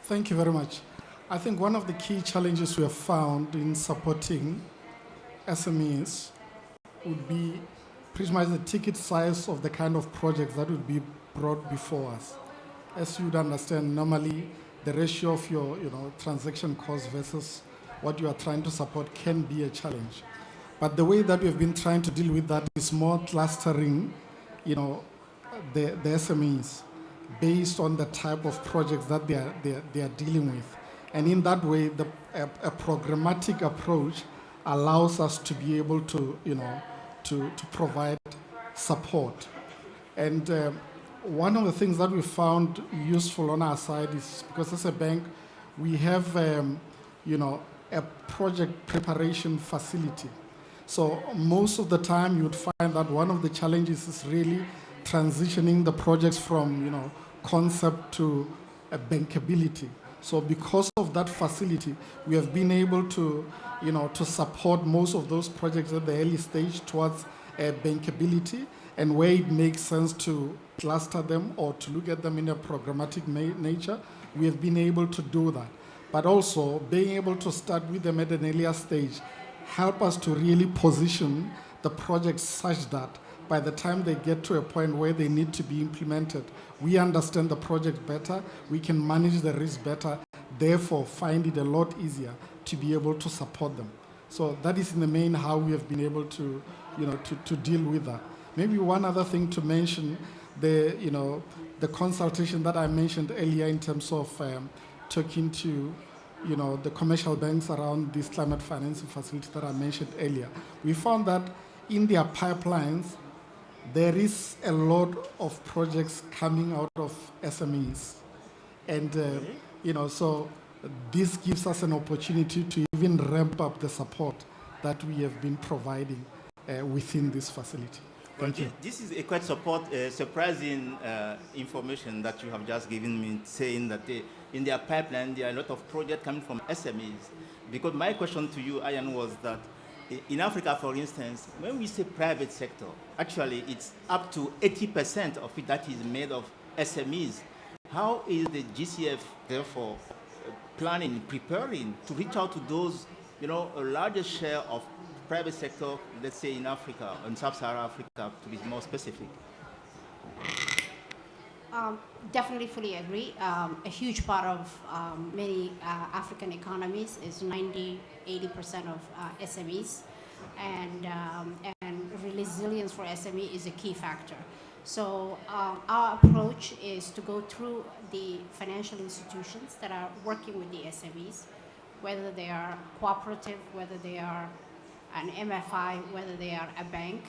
Thank you very much. I think one of the key challenges we have found in supporting SMEs would be pretty much the ticket size of the kind of projects that would be brought before us. As you would understand, normally the ratio of your transaction cost versus what you are trying to support can be a challenge. But the way that we've been trying to deal with that is more clustering, the SMEs based on the type of projects that they are dealing with. And in that way, a programmatic approach allows us to be able to, to provide support. And one of the things that we found useful on our side is because as a bank, we have, a project preparation facility. So most of the time, you would find that one of the challenges is really transitioning the projects from, concept to bankability. So because of that facility, we have been able to, to support most of those projects at the early stage towards bankability, and where it makes sense to cluster them or to look at them in a programmatic nature, we have been able to do that. But also being able to start with them at an earlier stage help us to really position the projects such that by the time they get to a point where they need to be implemented, we understand the project better, we can manage the risk better, therefore find it a lot easier to be able to support them. So that is in the main how we have been able to, to deal with that. Maybe one other thing to mention, the consultation that I mentioned earlier in terms of talking to, the commercial banks around this climate financing facility that I mentioned earlier. We found that in their pipelines, there is a lot of projects coming out of SMEs. And, so this gives us an opportunity to even ramp up the support that we have been providing within this facility. Thank you. This is a quite surprising information that you have just given me, saying that in their pipeline, there are a lot of projects coming from SMEs. Because my question to you, Ian, was that in Africa, for instance, when we say private sector, actually it's up to 80% of it that is made of SMEs. How is the GCF, therefore, preparing to reach out to those, a larger share of private sector, let's say in Africa, in Sub-Saharan Africa, to be more specific? Definitely fully agree. A huge part of many African economies is 90-80% of SMEs, and resilience for SME is a key factor. So our approach is to go through the financial institutions that are working with the SMEs, whether they are cooperative, whether they are an MFI, whether they are a bank,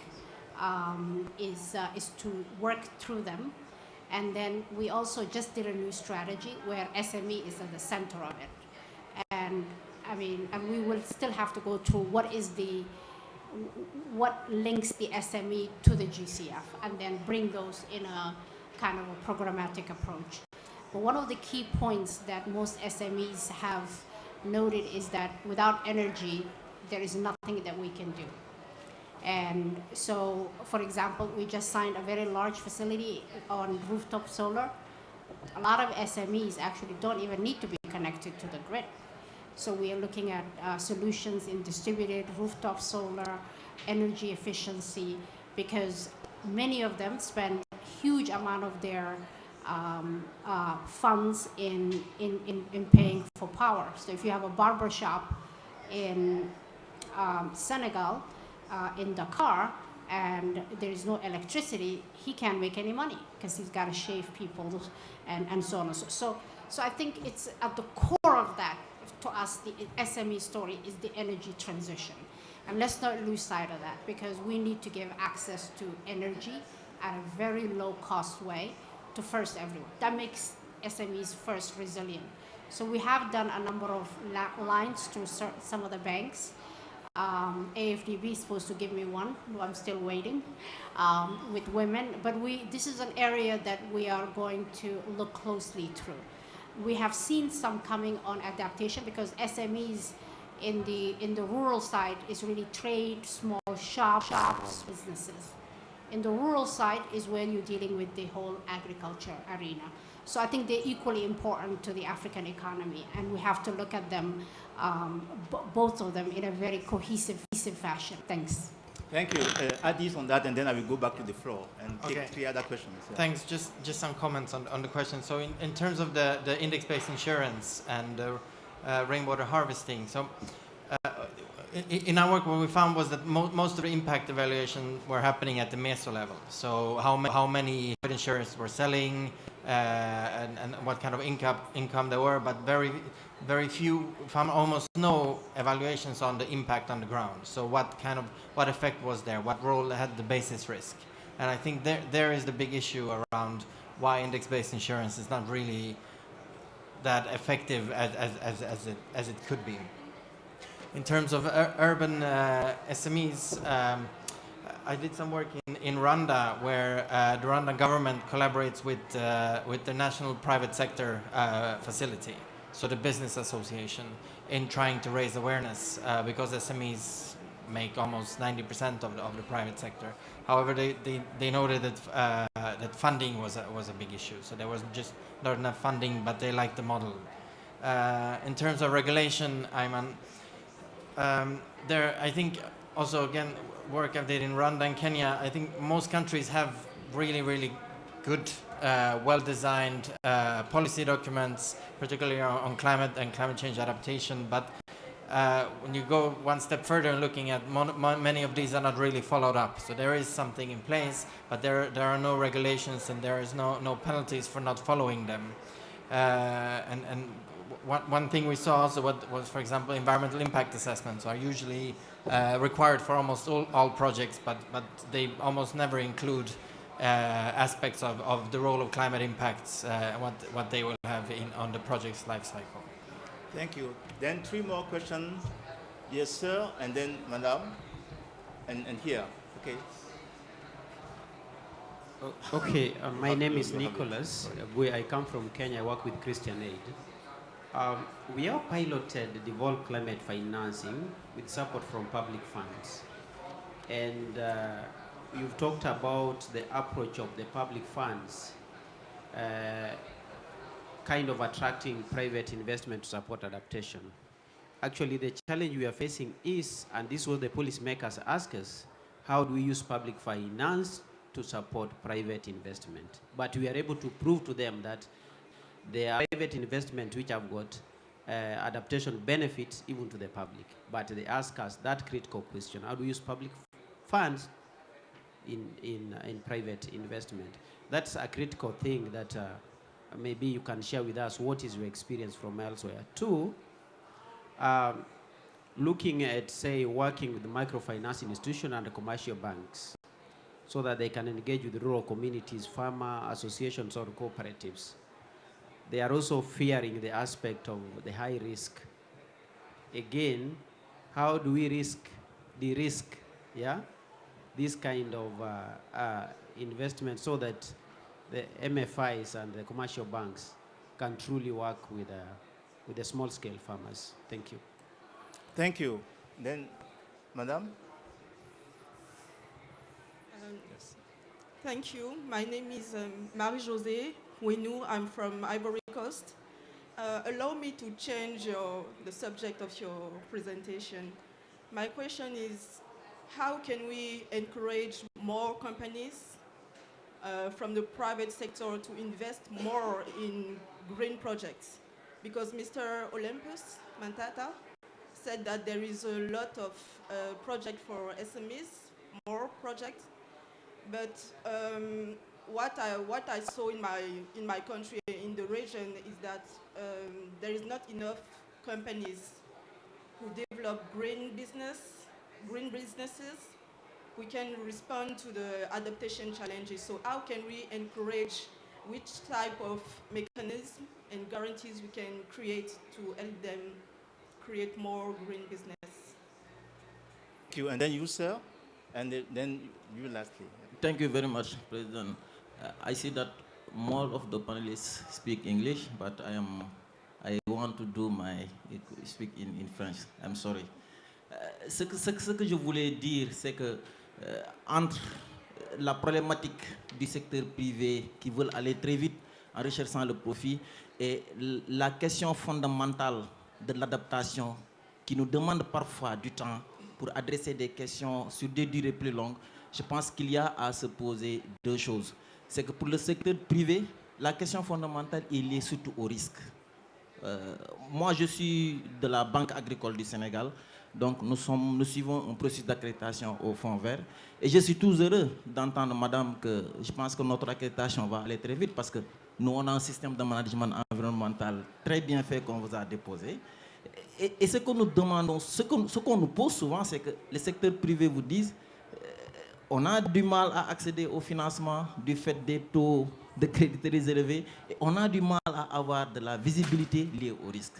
is to work through them. And then we also just did a new strategy where SME is at the center of it. And we will still have to go through what links the SME to the GCF, and then bring those in a kind of a programmatic approach. But one of the key points that most SMEs have noted is that without energy, there is nothing that we can do. And so, for example, we just signed a very large facility on rooftop solar. A lot of SMEs actually don't even need to be connected to the grid. So we are looking at solutions in distributed rooftop solar, energy efficiency, because many of them spend huge amount of their funds in paying for power. So if you have a barber shop in Senegal, in Dakar, and there is no electricity, he can't make any money because he's got to shave people and so on and so. So I think it's at the core of that, to us, the SME story is the energy transition. And let's not lose sight of that, because we need to give access to energy at a very low cost way to first everyone. That makes SMEs first resilient. So we have done a number of lines to some of the banks. AfDB is supposed to give me one, I'm still waiting, with women. But this is an area that we are going to look closely through. We have seen some coming on adaptation, because SMEs in the rural side is really trade, small shops, businesses. In the rural side is where you're dealing with the whole agriculture arena. So I think they're equally important to the African economy, and we have to look at them, both of them, in a very cohesive fashion. Thanks. Thank you. Add this on that, and then I will go back to the floor and take Okay. 3 other questions. Yeah. Thanks. Just some comments on the question. So in terms of the index-based insurance and rainwater harvesting, so in our work, what we found was that most of the impact evaluation were happening at the meso level. So how many insurers were selling, and what kind of income there were, but very few, found almost no evaluations on the impact on the ground. So what effect was there? What role had the basis risk? And I think there is the big issue around why index-based insurance is not really that effective as it could be. In terms of urban SMEs, I did some work in Rwanda, where the Rwandan government collaborates with the National Private Sector Facility, so the business association, in trying to raise awareness, because SMEs make almost 90% of the private sector. However, they noted that funding was a big issue, so there was just not enough funding, but they liked the model. In terms of regulation, I think also, again, work I did in Rwanda and Kenya, I think most countries have really good, well-designed policy documents, particularly on climate and climate change adaptation. But when you go one step further and looking at many of these are not really followed up. So there is something in place, but there are no regulations, and there is no penalties for not following them. And one thing we saw also was, for example, environmental impact assessments are usually required for almost all projects, but they almost never include aspects of the role of climate impacts, what they will have on the project's life cycle. Thank you. Then 3 more questions. Yes, sir, and then madam, and here. Okay. Okay, my name is Nicholas. I come from Kenya. I work with Christian Aid. We have piloted devolved climate financing with support from public funds. And you've talked about the approach of the public funds kind of attracting private investment to support adaptation. Actually, the challenge we are facing is, and this was the policymakers ask us, how do we use public finance to support private investment? But we are able to prove to them that there are private investment which have got adaptation benefits even to the public. But they ask us that critical question: how do we use public funds in private investment? That's a critical thing that maybe you can share with us. What is your experience from elsewhere? 2, looking at, say, working with the microfinance institution and the commercial banks so that they can engage with rural communities, farmer associations or cooperatives. They are also fearing the aspect of the high risk. Again, how do we de-risk, this kind of investment so that the MFIs and the commercial banks can truly work with the small-scale farmers? Thank you. Thank you. Then, madam. Yes. Thank you. My name is Marie-Josée Ouenou. I'm from Ivory Coast. Allow me to change the subject of your presentation. My question is, how can we encourage more companies from the private sector to invest more in green projects? Because Mr. Olympus Mantata said that there is a lot of projects for SMEs, more projects, but what I saw in my country, in the region, is that there is not enough companies who develop green business, green businesses, we can respond to the adaptation challenges. So how can we encourage which type of mechanism and guarantees we can create to help them create more green business? Thank you. And then you, sir, and then you lastly. Thank you very much, President. I see that more of the panelists speak English, but I want to do my speak in French. I'm sorry. Ce que je voulais dire, c'est que entre la problématique du secteur privé qui veut aller très vite en recherchant le profit et la question fondamentale de l'adaptation qui nous demande parfois du temps pour adresser des questions sur des durées plus longues, je pense qu'il y a à se poser deux choses. C'est que pour le secteur privé, la question fondamentale est liée surtout au risque. Moi, je suis de la Banque agricole du Sénégal, donc nous suivons un processus d'accréditation au Fonds vert. Et je suis tout heureux d'entendre, madame, que je pense que notre accréditation va aller très vite parce que nous, on a un système de management environnemental très bien fait qu'on vous a déposé. Et ce que nous demandons, ce qu'on nous pose souvent, c'est que les secteurs privés vous disent on a du mal à accéder au financement du fait des taux de crédit très élevés et on a du mal à avoir de la visibilité liée au risque.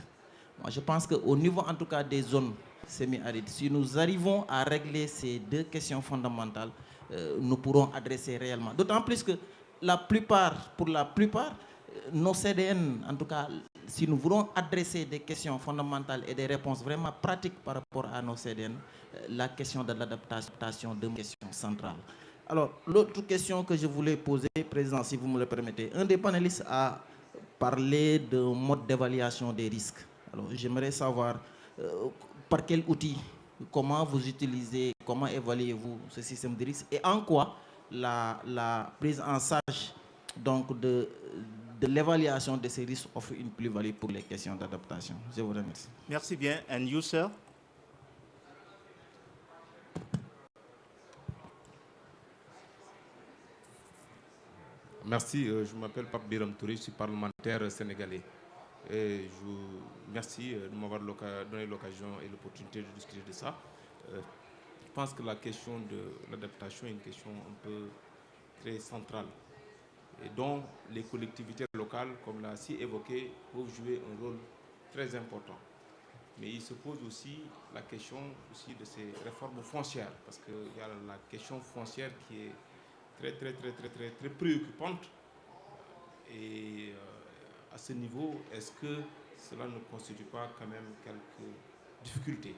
Moi, je pense qu'au niveau, en tout cas, des zones semi-arides, si nous arrivons à régler ces deux questions fondamentales, nous pourrons adresser réellement. D'autant plus que pour la plupart, nos CDN, en tout cas, si nous voulons adresser des questions fondamentales et des réponses vraiment pratiques par rapport à nos CDN, la question de l'adaptation est une question centrale. Alors, l'autre question que je voulais poser, Président, si vous me le permettez, un des panélistes a parlé de mode d'évaluation des risques. Alors, j'aimerais savoir par quel outil, comment vous utilisez, comment évaluez-vous ce système de risque et en quoi la prise en charge donc, de l'évaluation de ces risques offre une plus-value pour les questions d'adaptation. Je vous remercie. Merci bien. And you, sir? Merci, je m'appelle Pape Biram Touré, je suis parlementaire sénégalais. Et je vous remercie de m'avoir donné l'occasion et l'opportunité de discuter de ça. Je pense que la question de l'adaptation est une question un peu très centrale et dont les collectivités locales, comme l'a si évoqué, peuvent jouer un rôle très important. Mais il se pose aussi la question aussi de ces réformes foncières, parce qu'il y a la question foncière qui est très préoccupante. Et à ce niveau, est-ce que cela ne constitue pas quand même quelques difficultés?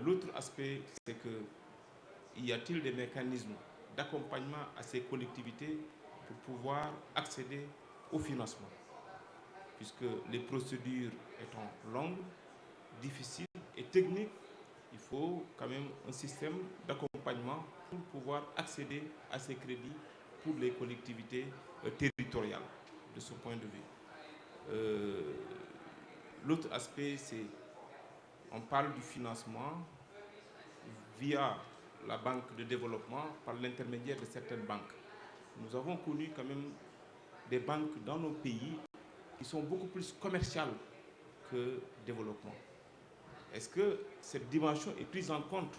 L'autre aspect, c'est que y a-t-il des mécanismes d'accompagnement à ces collectivités pour pouvoir accéder au financement? Puisque les procédures étant longues, difficiles et techniques, il faut quand même un système d'accompagnement pour pouvoir accéder à ces crédits pour les collectivités territoriales, de ce point de vue. L'autre aspect, c'est on parle du financement via la banque de développement par l'intermédiaire de certaines banques. Nous avons connu quand même des banques dans nos pays qui sont beaucoup plus commerciales que développement. Est-ce que cette dimension est prise en compte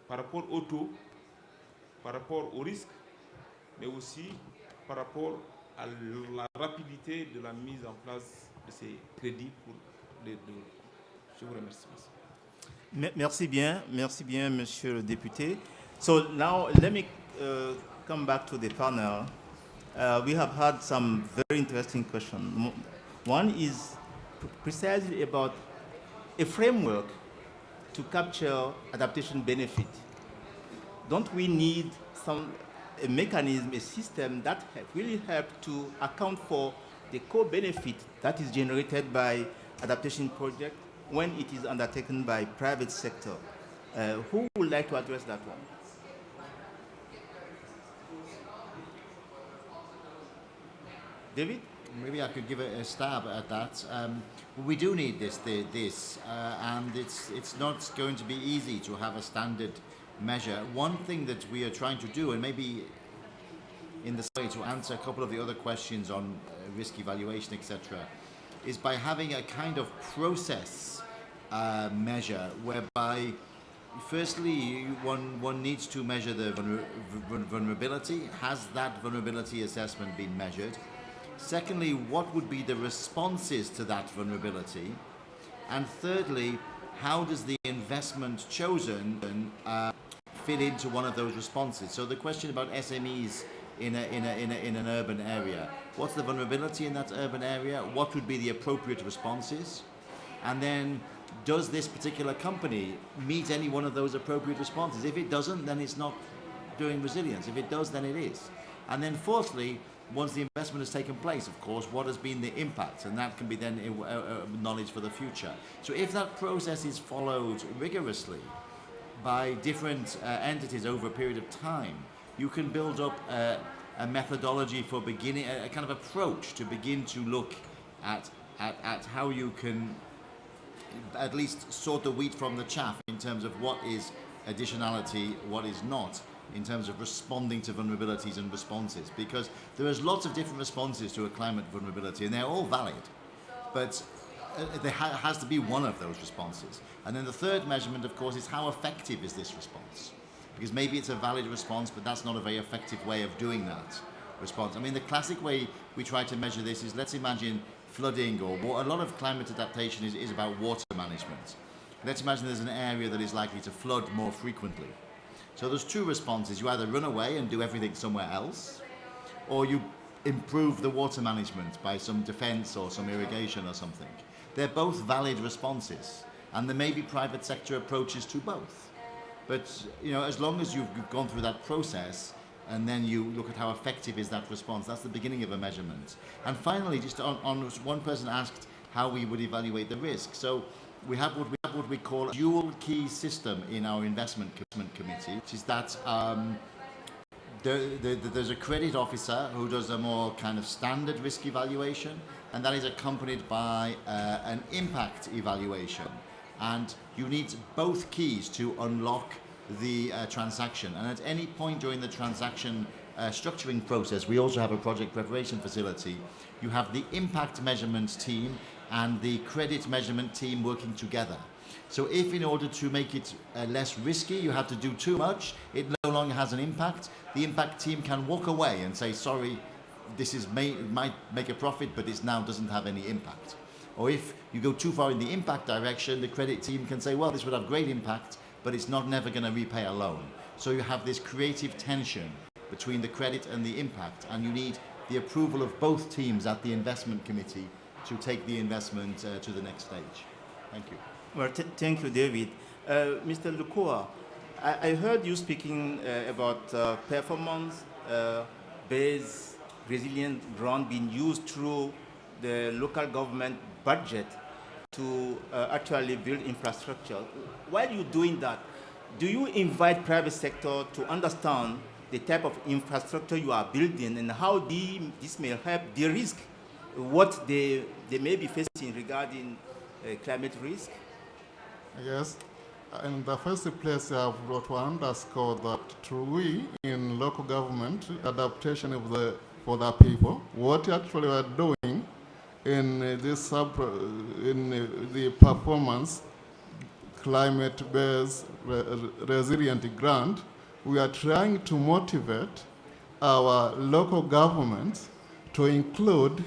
par rapport au taux, par rapport au risque, mais aussi par rapport à la rapidité de la mise en place de ces crédits pour les développements? Je vous remercie. Merci bien, Monsieur le député. So now let me come back to the panel. We have had some very interesting questions. One is precisely about a framework to capture adaptation benefit. Don't we need a mechanism, a system that really help to account for the co-benefit that is generated by adaptation project when it is undertaken by private sector? Who would like to address that one? David? Maybe I could give a stab at that. We do need this, and it's not going to be easy to have a standard measure. One thing that we are trying to do, and maybe in this way to answer a couple of the other questions on risk evaluation, etc., is by having a kind of process measure whereby firstly, one needs to measure the vulnerability. Has that vulnerability assessment been measured? Secondly, what would be the responses to that vulnerability? And thirdly, how does the investment chosen fit into one of those responses? So the question about SMEs in an urban area, what's the vulnerability in that urban area? What would be the appropriate responses? And then, does this particular company meet any one of those appropriate responses? If it doesn't, then it's not doing resilience. If it does, then it is. And then fourthly, once the investment has taken place, of course, what has been the impact? And that can be then knowledge for the future. So if that process is followed rigorously by different entities over a period of time, you can build up a methodology for beginning, a kind of approach to begin to look at how you can at least sort the wheat from the chaff in terms of what is additionality, what is not, in terms of responding to vulnerabilities and responses. Because there is lots of different responses to a climate vulnerability, and they're all valid. But there has to be one of those responses. And then the third measurement, of course, is how effective is this response? Because maybe it's a valid response, but that's not a very effective way of doing that response. I mean, the classic way we try to measure this is, let's imagine flooding or a lot of climate adaptation is about water management. Let's imagine there's an area that is likely to flood more frequently. So there's two responses. You either run away and do everything somewhere else, or you improve the water management by some defense or some irrigation or something. They're both valid responses, and there may be private sector approaches to both. But as long as you've gone through that process, and then you look at how effective is that response, that's the beginning of a measurement. And finally, just on one person asked how we would evaluate the risk. So we have what we call a dual key system in our investment committee, which is that there's a credit officer who does a more kind of standard risk evaluation, and that is accompanied by an impact evaluation. And you need both keys to unlock the transaction. And at any point during the transaction structuring process, we also have a project preparation facility. You have the impact measurement team and the credit measurement team working together. So if in order to make it less risky, you have to do too much, it no longer has an impact, the impact team can walk away and say, sorry, this might make a profit, but it now doesn't have any impact. Or if you go too far in the impact direction, the credit team can say, well, this would have great impact, but it's never going to repay a loan. So you have this creative tension between the credit and the impact, and you need the approval of both teams at the investment committee to take the investment to the next stage. Thank you. Well, thank you, David. Mr. Lukua, I heard you speaking about performance-based resilient grant being used through the local government budget to actually build infrastructure. While you're doing that, do you invite private sector to understand the type of infrastructure you are building and how this may help de-risk what they may be facing regarding climate risk? Yes. In the first place, I want to underscore that we in local government adaptation for the people, what actually we are doing in this in the performance climate-based resilient grant, we are trying to motivate our local governments to include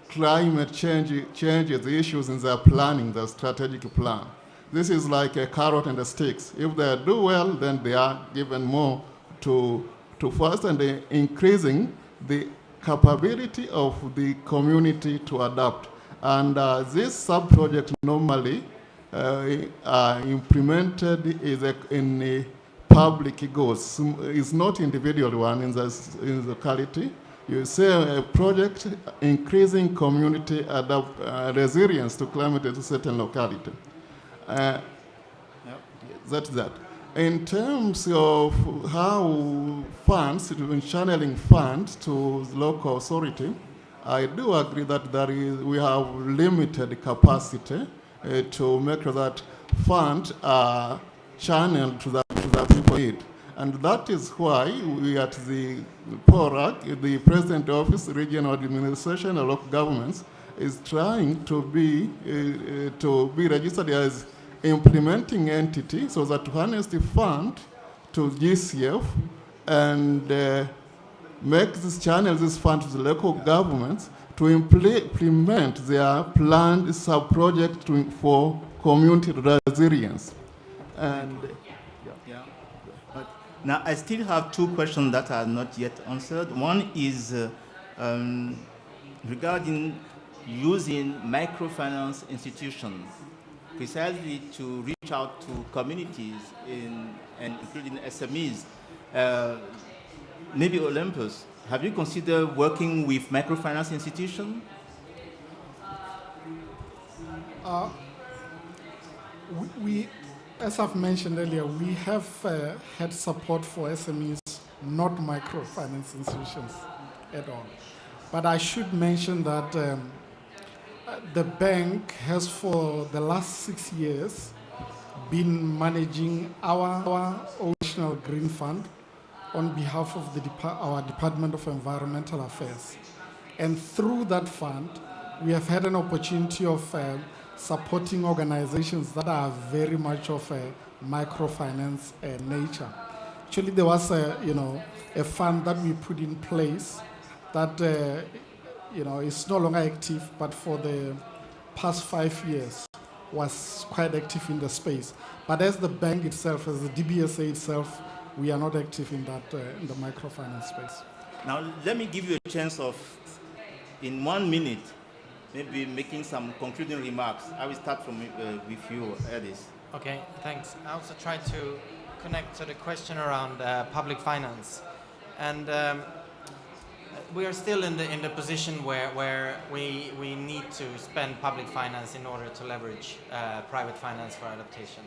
climate changes issues in their planning, their strategic plan. This is like a carrot and a sticks. If they do well, then they are given more to first, and increasing the capability of the community to adapt. And this sub-project normally implemented in a public goals. It's not individual one in the locality. You say a project increasing community resilience to climate in a certain locality. That's that. In terms of how channeling funds to local authority, I do agree that we have limited capacity to make sure that funds are channeled to the people need. And that is why we at the PORAC, the President Office, Regional Administration, and local governments, is trying to be registered as implementing entity so that to harness the fund to GCF and make this channel, this fund to the local governments to implement their planned sub-project for community resilience. And yeah. But now I still have two questions that are not yet answered. One is regarding using microfinance institutions precisely to reach out to communities and including SMEs. Maybe Olympus, have you considered working with microfinance institutions? We, as I've mentioned earlier, we have had support for SMEs, not microfinance institutions at all. But I should mention that the bank has for the last 6 years been managing our National Green Fund on behalf of our Department of Environmental Affairs. And through that fund, we have had an opportunity of supporting organizations that are very much of a microfinance nature. Actually, there was a fund that we put in place that is no longer active, but for the past 5 years was quite active in the space. But as the bank itself, as the DBSA itself, we are not active in that in the microfinance space. Now, let me give you a chance of, in 1 minute, maybe making some concluding remarks. I will start from with you, Edis. Okay, thanks. I also tried to connect to the question around public finance. And we are still in the position where we need to spend public finance in order to leverage private finance for adaptation.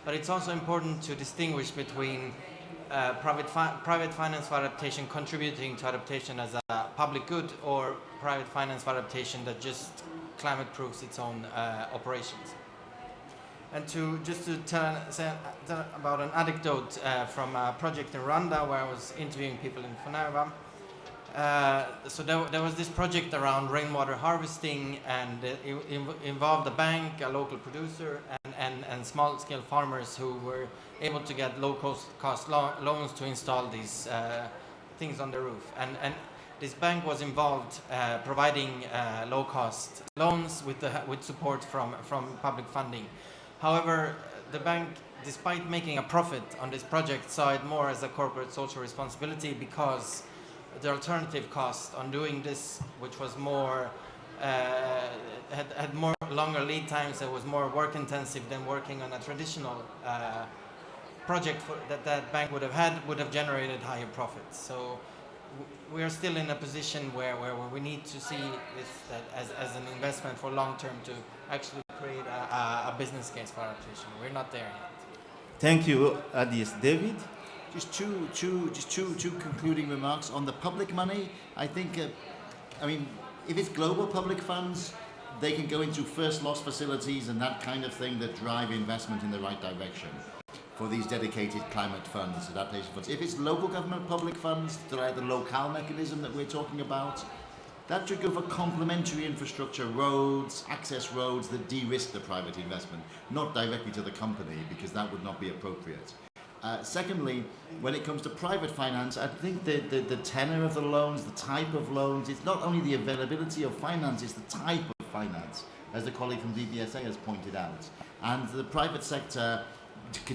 But it's also important to distinguish between private finance for adaptation contributing to adaptation as a public good, or private finance for adaptation that just climate-proofs its own operations. And just to tell about an anecdote from a project in Rwanda where I was interviewing people in Funava. So there was this project around rainwater harvesting, and it involved a bank, a local producer, and small-scale farmers who were able to get low-cost loans to install these things on the roof. And this bank was involved providing low-cost loans with support from public funding. However, the bank, despite making a profit on this project, saw it more as a corporate social responsibility, because the alternative cost on doing this, which was more had more longer lead times, it was more work intensive than working on a traditional project that bank would have generated higher profits. So we are still in a position where we need to see this as an investment for long term to actually create a business case for adaptation. We're not there yet. Thank you, Adis. David? Just two concluding remarks on the public money. I think, if it's global public funds, they can go into first loss facilities and that kind of thing that drive investment in the right direction for these dedicated climate funds, adaptation funds. If it's local government public funds, like the locale mechanism that we're talking about, that should go for complementary infrastructure, roads, access roads that de-risk the private investment, not directly to the company, because that would not be appropriate. Secondly, when it comes to private finance, I think the tenor of the loans, the type of loans, it's not only the availability of finance, it's the type of finance, as the colleague from DBSA has pointed out. And the private sector,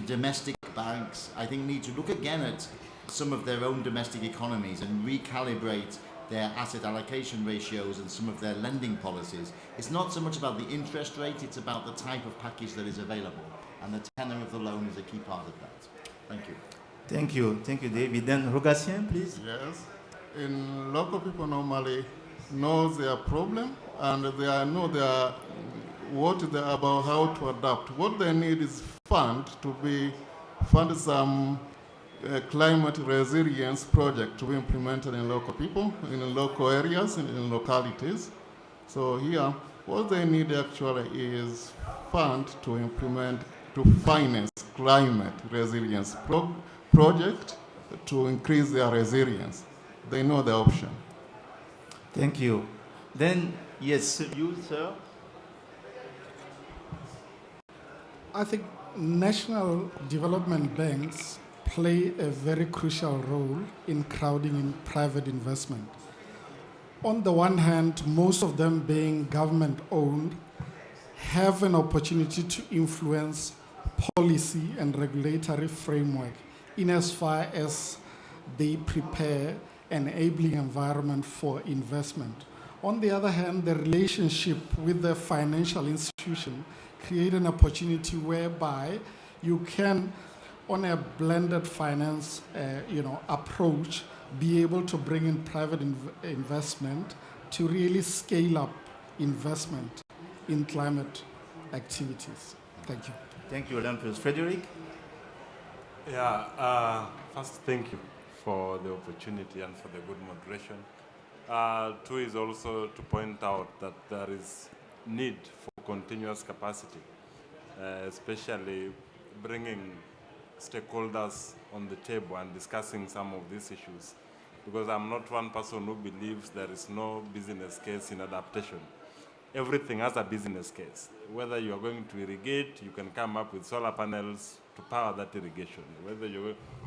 domestic banks, I think need to look again at some of their own domestic economies and recalibrate their asset allocation ratios and some of their lending policies. It's not so much about the interest rate, it's about the type of package that is available. And the tenor of the loan is a key part of that. Thank you. Thank you. Thank you, David. Then Rogatien, please. Yes. Local people normally know their problem and they know about how to adapt. What they need is fund some climate resilience project to be implemented in local people, in local areas, in localities. So here, what they need actually is fund to implement, to finance climate resilience project to increase their resilience. They know the option. Thank you. Then, yes, you, sir. I think national development banks play a very crucial role in crowding in private investment. On the one hand, most of them being government-owned, have an opportunity to influence policy and regulatory framework in as far as they prepare an enabling environment for investment. On the other hand, the relationship with the financial institution create an opportunity whereby you can, on a blended finance approach, be able to bring in private investment to really scale up investment in climate activities. Thank you. Thank you, Olympus. Frederick? Yeah, first, thank you for the opportunity and for the good moderation. Two is also to point out that there is need for continuous capacity, especially bringing stakeholders on the table and discussing some of these issues. Because I'm not one person who believes there is no business case in adaptation. Everything has a business case. Whether you're going to irrigate, you can come up with solar panels to power that irrigation.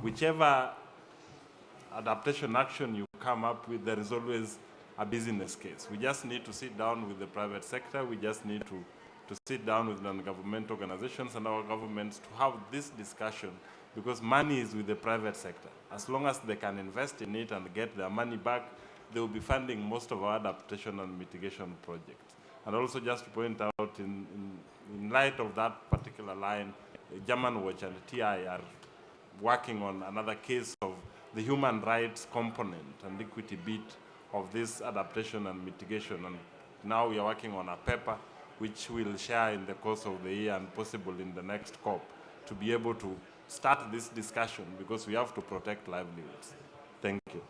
Whichever adaptation action you come up with, there is always a business case. We just need to sit down with the private sector. We just need to sit down with non-government organizations and our governments to have this discussion, because money is with the private sector. As long as they can invest in it and get their money back, they will be funding most of our adaptation and mitigation projects. And also just to point out, in light of that particular line, German Watch and TI are working on another case of the human rights component and equity bit of this adaptation and mitigation. And now we are working on a paper which we'll share in the course of the year and possible in the next COP to be able to start this discussion, because we have to protect livelihoods. Thank you.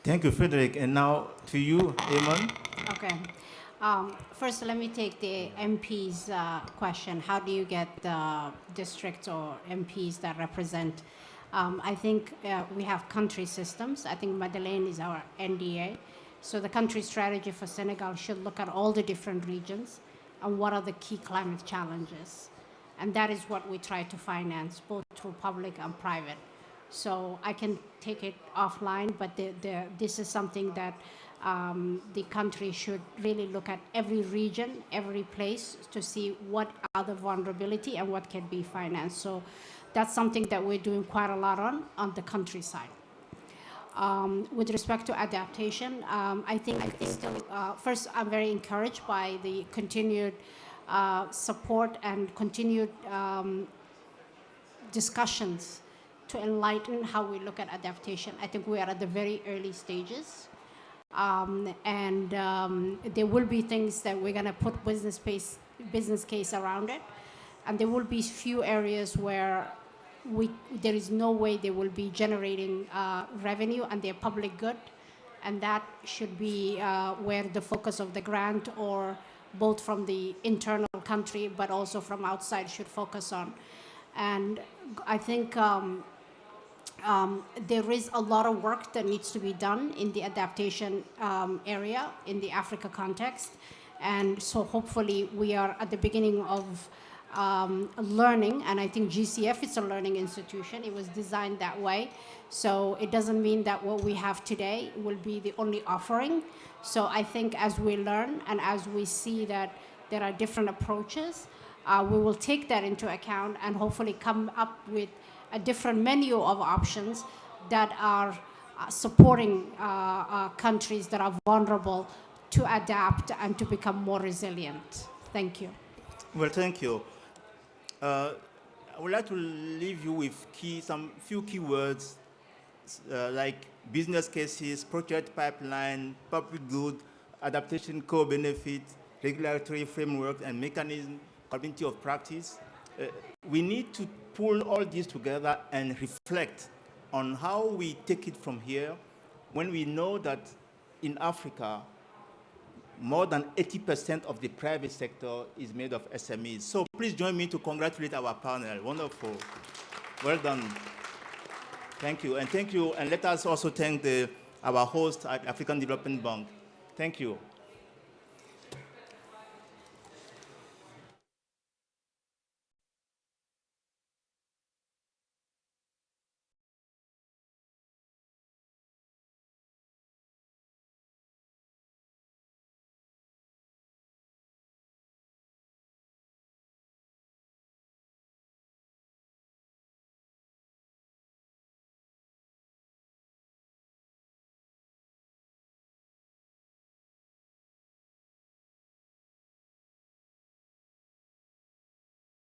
Thank you, Frederick. And now to you, Eamon. Okay. First, let me take the MP's question. How do you get the districts or MPs that represent? I think we have country systems. I think Madeleine is our NDA. So the country strategy for Senegal should look at all the different regions and what are the key climate challenges. And that is what we try to finance, both through public and private. So I can take it offline, but this is something that the country should really look at every region, every place, to see what are the vulnerability and what can be financed. So that's something that we're doing quite a lot on the countryside. With respect to adaptation, I think still, first, I'm very encouraged by the continued support and continued discussions to enlighten how we look at adaptation. I think we are at the very early stages. There will be things that we're going to put business case around it. And there will be few areas where there is no way they will be generating revenue and they're public good. And that should be where the focus of the grant, or both from the internal country but also from outside, should focus on. And I think there is a lot of work that needs to be done in the adaptation area in the Africa context. And so hopefully we are at the beginning of learning, and I think GCF is a learning institution. It was designed that way. So it doesn't mean that what we have today will be the only offering. So I think as we learn and as we see that there are different approaches, we will take that into account and hopefully come up with a different menu of options that are supporting countries that are vulnerable to adapt and to become more resilient. Thank you. Well, thank you. I would like to leave you with some few key words like business cases, project pipeline, public good, adaptation core benefit, regulatory framework and mechanism, community of practice. We need to pull all these together and reflect on how we take it from here when we know that in Africa, more than 80% of the private sector is made of SMEs. So please join me to congratulate our panel. Wonderful. Well done. Thank you. And let us also thank our host at African Development Bank. Thank you.